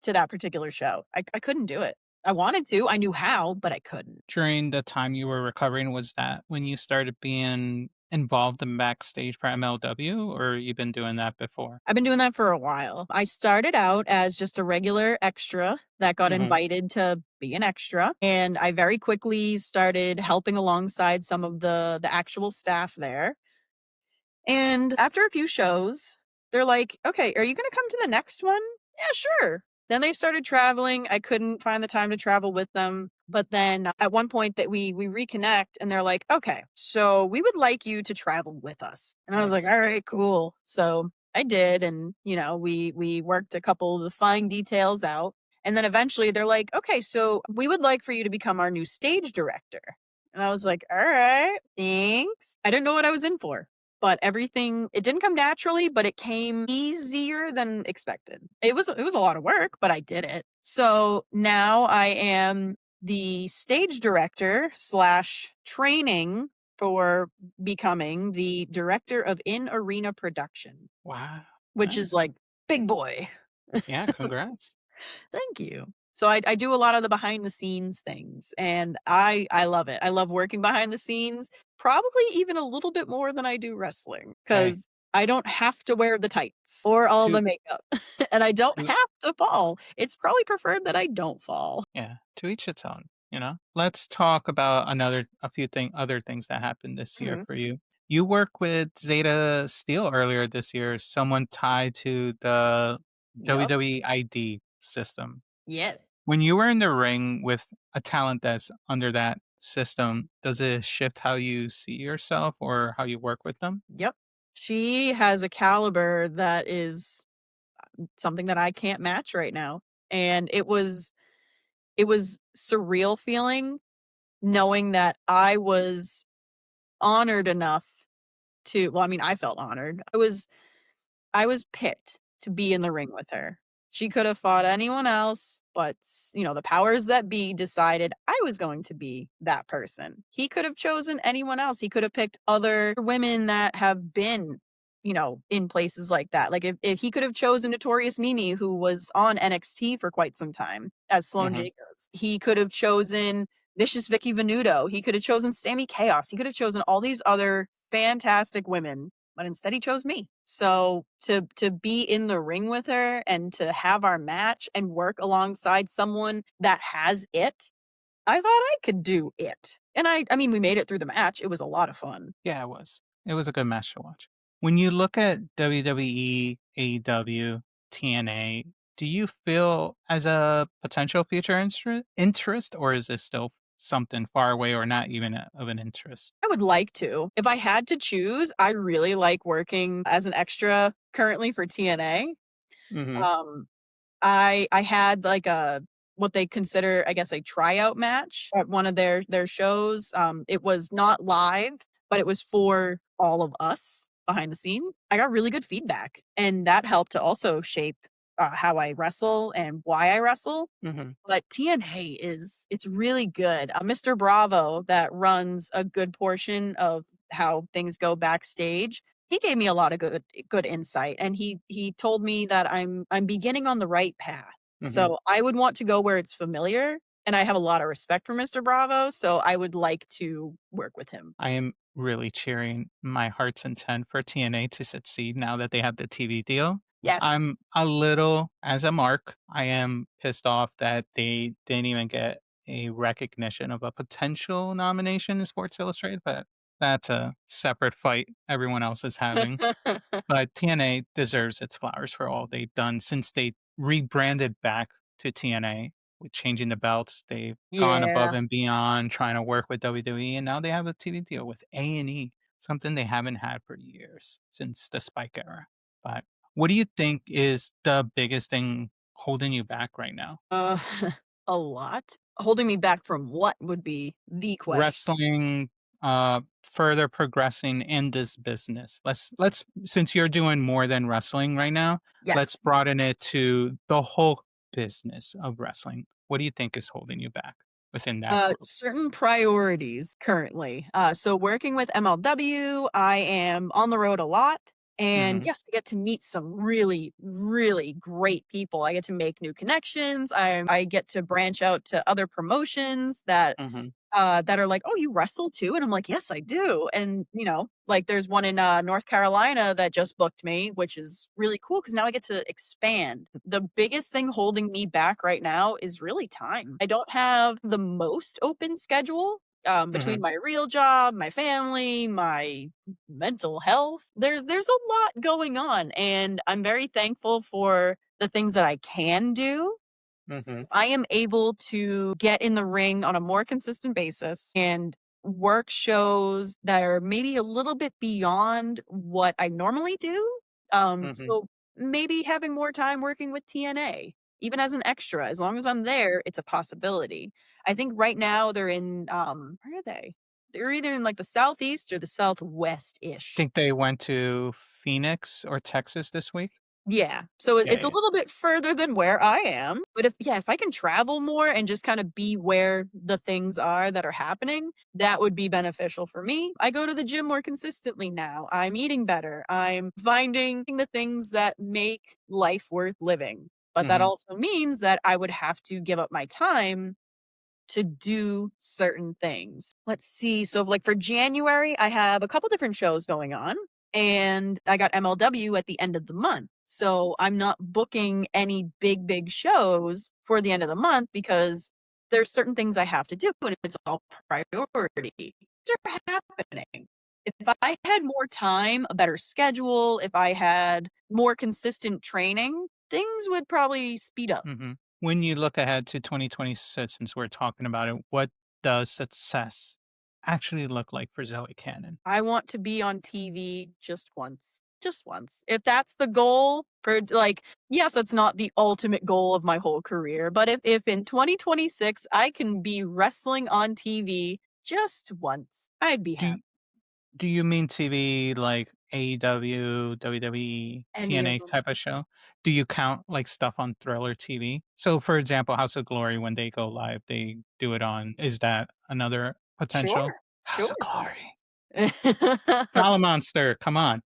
that particular show. I couldn't do it. I wanted to, I knew how, but I couldn't. During the time you were recovering, was that when you started being involved in backstage for MLW, or you've been doing that before? I've been doing that for a while. I started out as just a regular extra that got Mhm. invited to be an extra, and I very quickly started helping alongside some of the actual staff there. And after a few shows, they're like, "Okay, are you gonna come to the next one?" Yeah, sure. Then they started traveling. I couldn't find the time to travel with them. But then at one point that we reconnect and they're like, "Okay, so we would like you to travel with us." And I was like, Nice. "All right, cool." So I did, and we worked a couple of the fine details out. And then eventually they're like, "Okay, so we would like for you to become our new stage director." And I was like, "All right, thanks." I didn't know what I was in for, but everything it didn't come naturally, but it came easier than expected. It was a lot of work, but I did it. So now I am the stage director slash training for becoming the director of in arena production, Wow. which is Nice. like big boy. Yeah, congrats. Thank you. So I do a lot of the behind the scenes things, and I love it. I love working behind the scenes, probably even a little bit more than I do wrestling, Hey, because I don't have to wear the tights or all to the makeup, and I don't to have to fall. It's probably preferred that I don't fall. yeah, to each its own, you know? Let's talk about a few other things that happened this year Mhm. for you. You work with Zeta Steel earlier this year, someone tied to the Yep. WWE ID system. Yes. When you were in the ring with a talent that's under that system, does it shift how you see yourself or how you work with them? Yep. She has a caliber that is something that I can't match right now, and it was surreal feeling knowing that I was honored enough to well, I mean, I felt honored. I was picked to be in the ring with her. She could have fought anyone else, but the powers that be decided I was going to be that person. He could have chosen anyone else. He could have picked other women that have been, in places like that. Like if he could have chosen Notorious Mimi, who was on NXT for quite some time as Sloane Mhm. Jacobs. He could have chosen Vicious Vicky Venuto. He could have chosen Sammy Chaos. He could have chosen all these other fantastic women, but instead he chose me. So to be in the ring with her and to have our match and work alongside someone that has it, I thought I could do it. And I mean we made it through the match. It was a lot of fun. Yeah, it was. It was a good match to watch. When you look at WWE, AEW, TNA, do you feel as a potential future interest, or is this still something far away or not even of an interest? I would like to. If I had to choose, I really like working as an extra currently for TNA. Hmm. Um I had like a what they consider, I guess, a tryout match at one of their shows. It was not live, but it was for all of us behind the scenes. I got really good feedback, and that helped to also shape how I wrestle and why I wrestle. Hmm. But TNA it's really good. Mr. Bravo that runs a good portion of how things go backstage. He gave me a lot of good insight, and he told me that I'm beginning on the right path. Hmm. So I would want to go where it's familiar, and I have a lot of respect for Mr. Bravo, so I would like to work with him. I am really cheering my heart's intent for TNA to succeed now that they have the TV deal. Yes. I'm a little, as a mark, I am pissed off that they didn't even get a recognition of a potential nomination in Sports Illustrated, but that's a separate fight everyone else is having. But TNA deserves its flowers for all they've done since they rebranded back to TNA with changing the belts. They've gone above Yeah. and beyond trying to work with WWE, and now they have a TV deal with A&E, something they haven't had for years since the Spike era. But what do you think is the biggest thing holding you back right now? Uh, a lot. Holding me back from what would be the question? Wrestling, further progressing in this business. Let's since you're doing more than wrestling right now, let's Yes. broaden it to the whole business of wrestling. What do you think is holding you back within that group? Certain priorities currently. So working with MLW, I am on the road a lot. And Mhm, yes, I get to meet some really, really great people. I get to make new connections. I get to branch out to other promotions mhm. that are like, "Oh, you wrestle too?" And I'm like, "Yes, I do." And, like there's one in North Carolina that just booked me, which is really cool because now I get to expand. The biggest thing holding me back right now is really time. I don't have the most open schedule. Between Mhm. my real job, my family, my mental health, there's a lot going on, and I'm very thankful for the things that I can do. Mhm. I am able to get in the ring on a more consistent basis and work shows that are maybe a little bit beyond what I normally do. Mhm. So maybe having more time working with TNA, even as an extra, as long as I'm there, it's a possibility. I think right now they're in where are they? They're either in like the southeast or the southwest ish. Think they went to Phoenix or Texas this week? Yeah, so Yeah, it's a yeah. little bit further than where I am, but if I can travel more and just kinda be where the things are that are happening, that would be beneficial for me. I go to the gym more consistently now, I'm eating better, I'm finding the things that make life worth living, but that Mhm. also means that I would have to give up my time to do certain things. Let's see. So, like for January, I have a couple different shows going on, and I got MLW at the end of the month. So, I'm not booking any big shows for the end of the month because there's certain things I have to do, and it's all priority. Things are happening. If I had more time, a better schedule, if I had more consistent training, things would probably speed up. Mhm. When you look ahead to 2026, since we're talking about it, what does success actually look like for Zoe Cannon? I want to be on TV just once. Just once. If that's the goal for like, yes, that's not the ultimate goal of my whole career, but if in 2026 I can be wrestling on TV just once, I'd be Do happy. you do you mean TV like AEW, WWE, Any of TNA them. type of show? Do you count, like, stuff on Thriller TV? So, for example, House of Glory, when they go live, they do it on is that another potential? Sure. House Sure. of Glory. Salamonster, come on.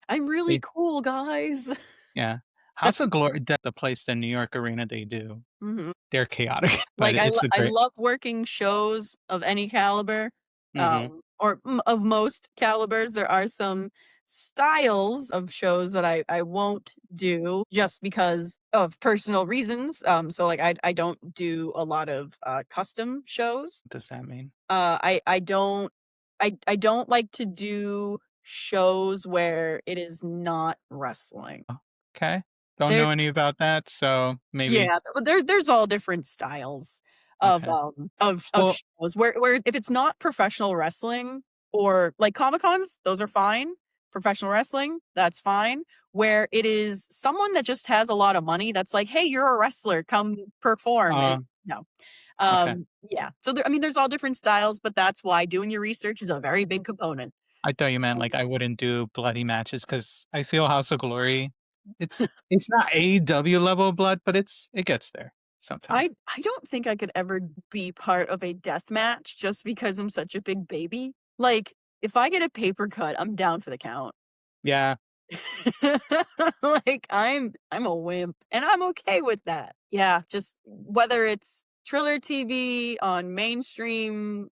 I'm really They cool, guys. yeah. House of Glory, the place, the New York arena they do, Mhm. they're chaotic, but Like, it's a I great love working shows of any caliber, mhm. or of most calibers. There are some styles of shows that I won't do just because of personal reasons. So, like, I don't do a lot of, custom shows. What does that mean? I don't I don't like to do shows where it is not wrestling. Oh, okay. Don't There know any about that, so maybe Yeah, there's all different styles okay. of Well shows where if it's not professional wrestling or like Comic Cons, those are fine. Professional wrestling, that's fine. Where it is someone that just has a lot of money that's like, "Hey, you're a wrestler, come perform," and uh, no. okay. Yeah. So I mean, there's all different styles, but that's why doing your research is a very big component. I thought you meant, like, Um, I wouldn't do bloody matches because I feel House of Glory, it's not AEW level blood, but it gets there sometimes. I don't think I could ever be part of a death match just because I'm such a big baby. Like, if I get a paper cut, I'm down for the count. Yeah, Like, I'm a wimp, and I'm okay with that. Yeah, just whether it's Triller TV on mainstream,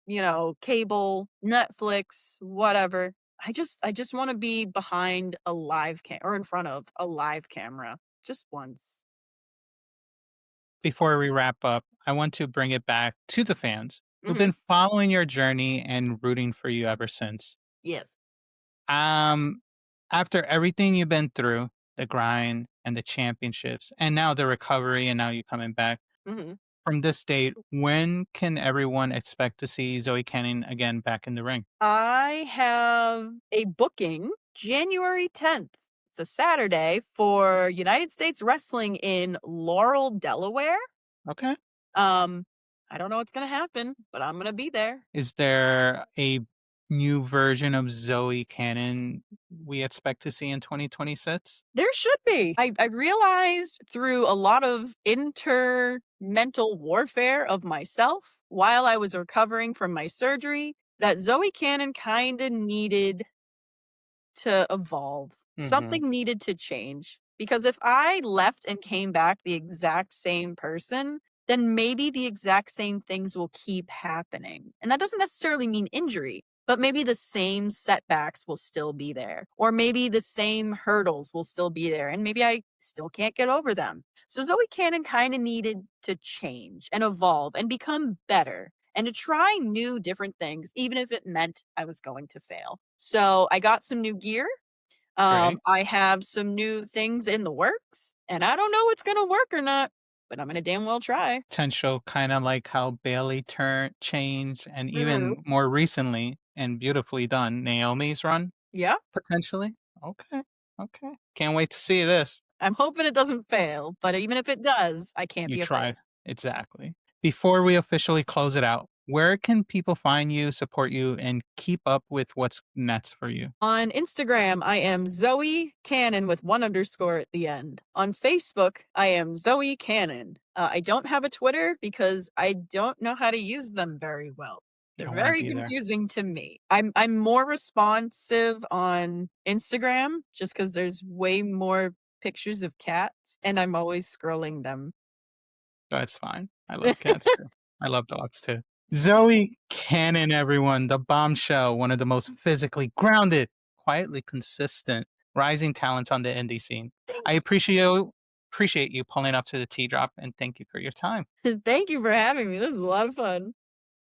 cable, Netflix, whatever. I just wanna be behind a live cam or in front of a live camera just once. Just before we wrap up, I want to bring it back to the fans who've Mhm. been following your journey and rooting for you ever since. Yes. Um, after everything you've been through, the grind and the championships, and now the recovery, and now you coming back Mhm. from this date, when can everyone expect to see Zoe Cannon again back in the ring? I have a booking January 10th. It's a Saturday for United States Wrestling in Laurel, Delaware. Okay. Um, I don't know what's gonna happen, but I'm gonna be there. Is there a new version of Zoe Cannon we expect to see in 2026? There should be. I realized through a lot of mental warfare of myself while I was recovering from my surgery that Zoe Cannon kinda needed to evolve. Mhm. Something needed to change. Because if I left and came back the exact same person, then maybe the exact same things will keep happening. And that doesn't necessarily mean injury, but maybe the same setbacks will still be there. Or maybe the same hurdles will still be there. And maybe I still can't get over them. So Zoe Cannon kind of needed to change and evolve and become better. and to try new different things, even if it meant I was going to fail. So I got some new gear. Great. I have some new things in the works, and I don't know what's gonna work or not, but I'm gonna damn well try. Potential, kind of like how Bailey turned changed, and Mhm. even more recently and beautifully done, Naomi's run Yeah. potentially. Okay. Okay. Can't wait to see this. I'm hoping it doesn't fail, but even if it does, I can't You be afraid. try. Exactly. Before we officially close it out, where can people find you, support you, and keep up with what's next for you? On Instagram, I am Zoey Cannon with 1 underscore at the end. On Facebook, I am Zoey Cannon. I don't have a Twitter because I don't know how to use them very well. You They're don't want to very be there. confusing to me. I'm more responsive on Instagram just because there's way more pictures of cats, and I'm always scrolling them. That's fine. I love cats too. I love dogs too. Zoe Cannon, everyone, the bombshell, one of the most physically grounded, quietly consistent, rising talents on the indie scene. I appreciate you pulling up to the tea drop and thank you for your time. Thank you for having me. This is a lot of fun.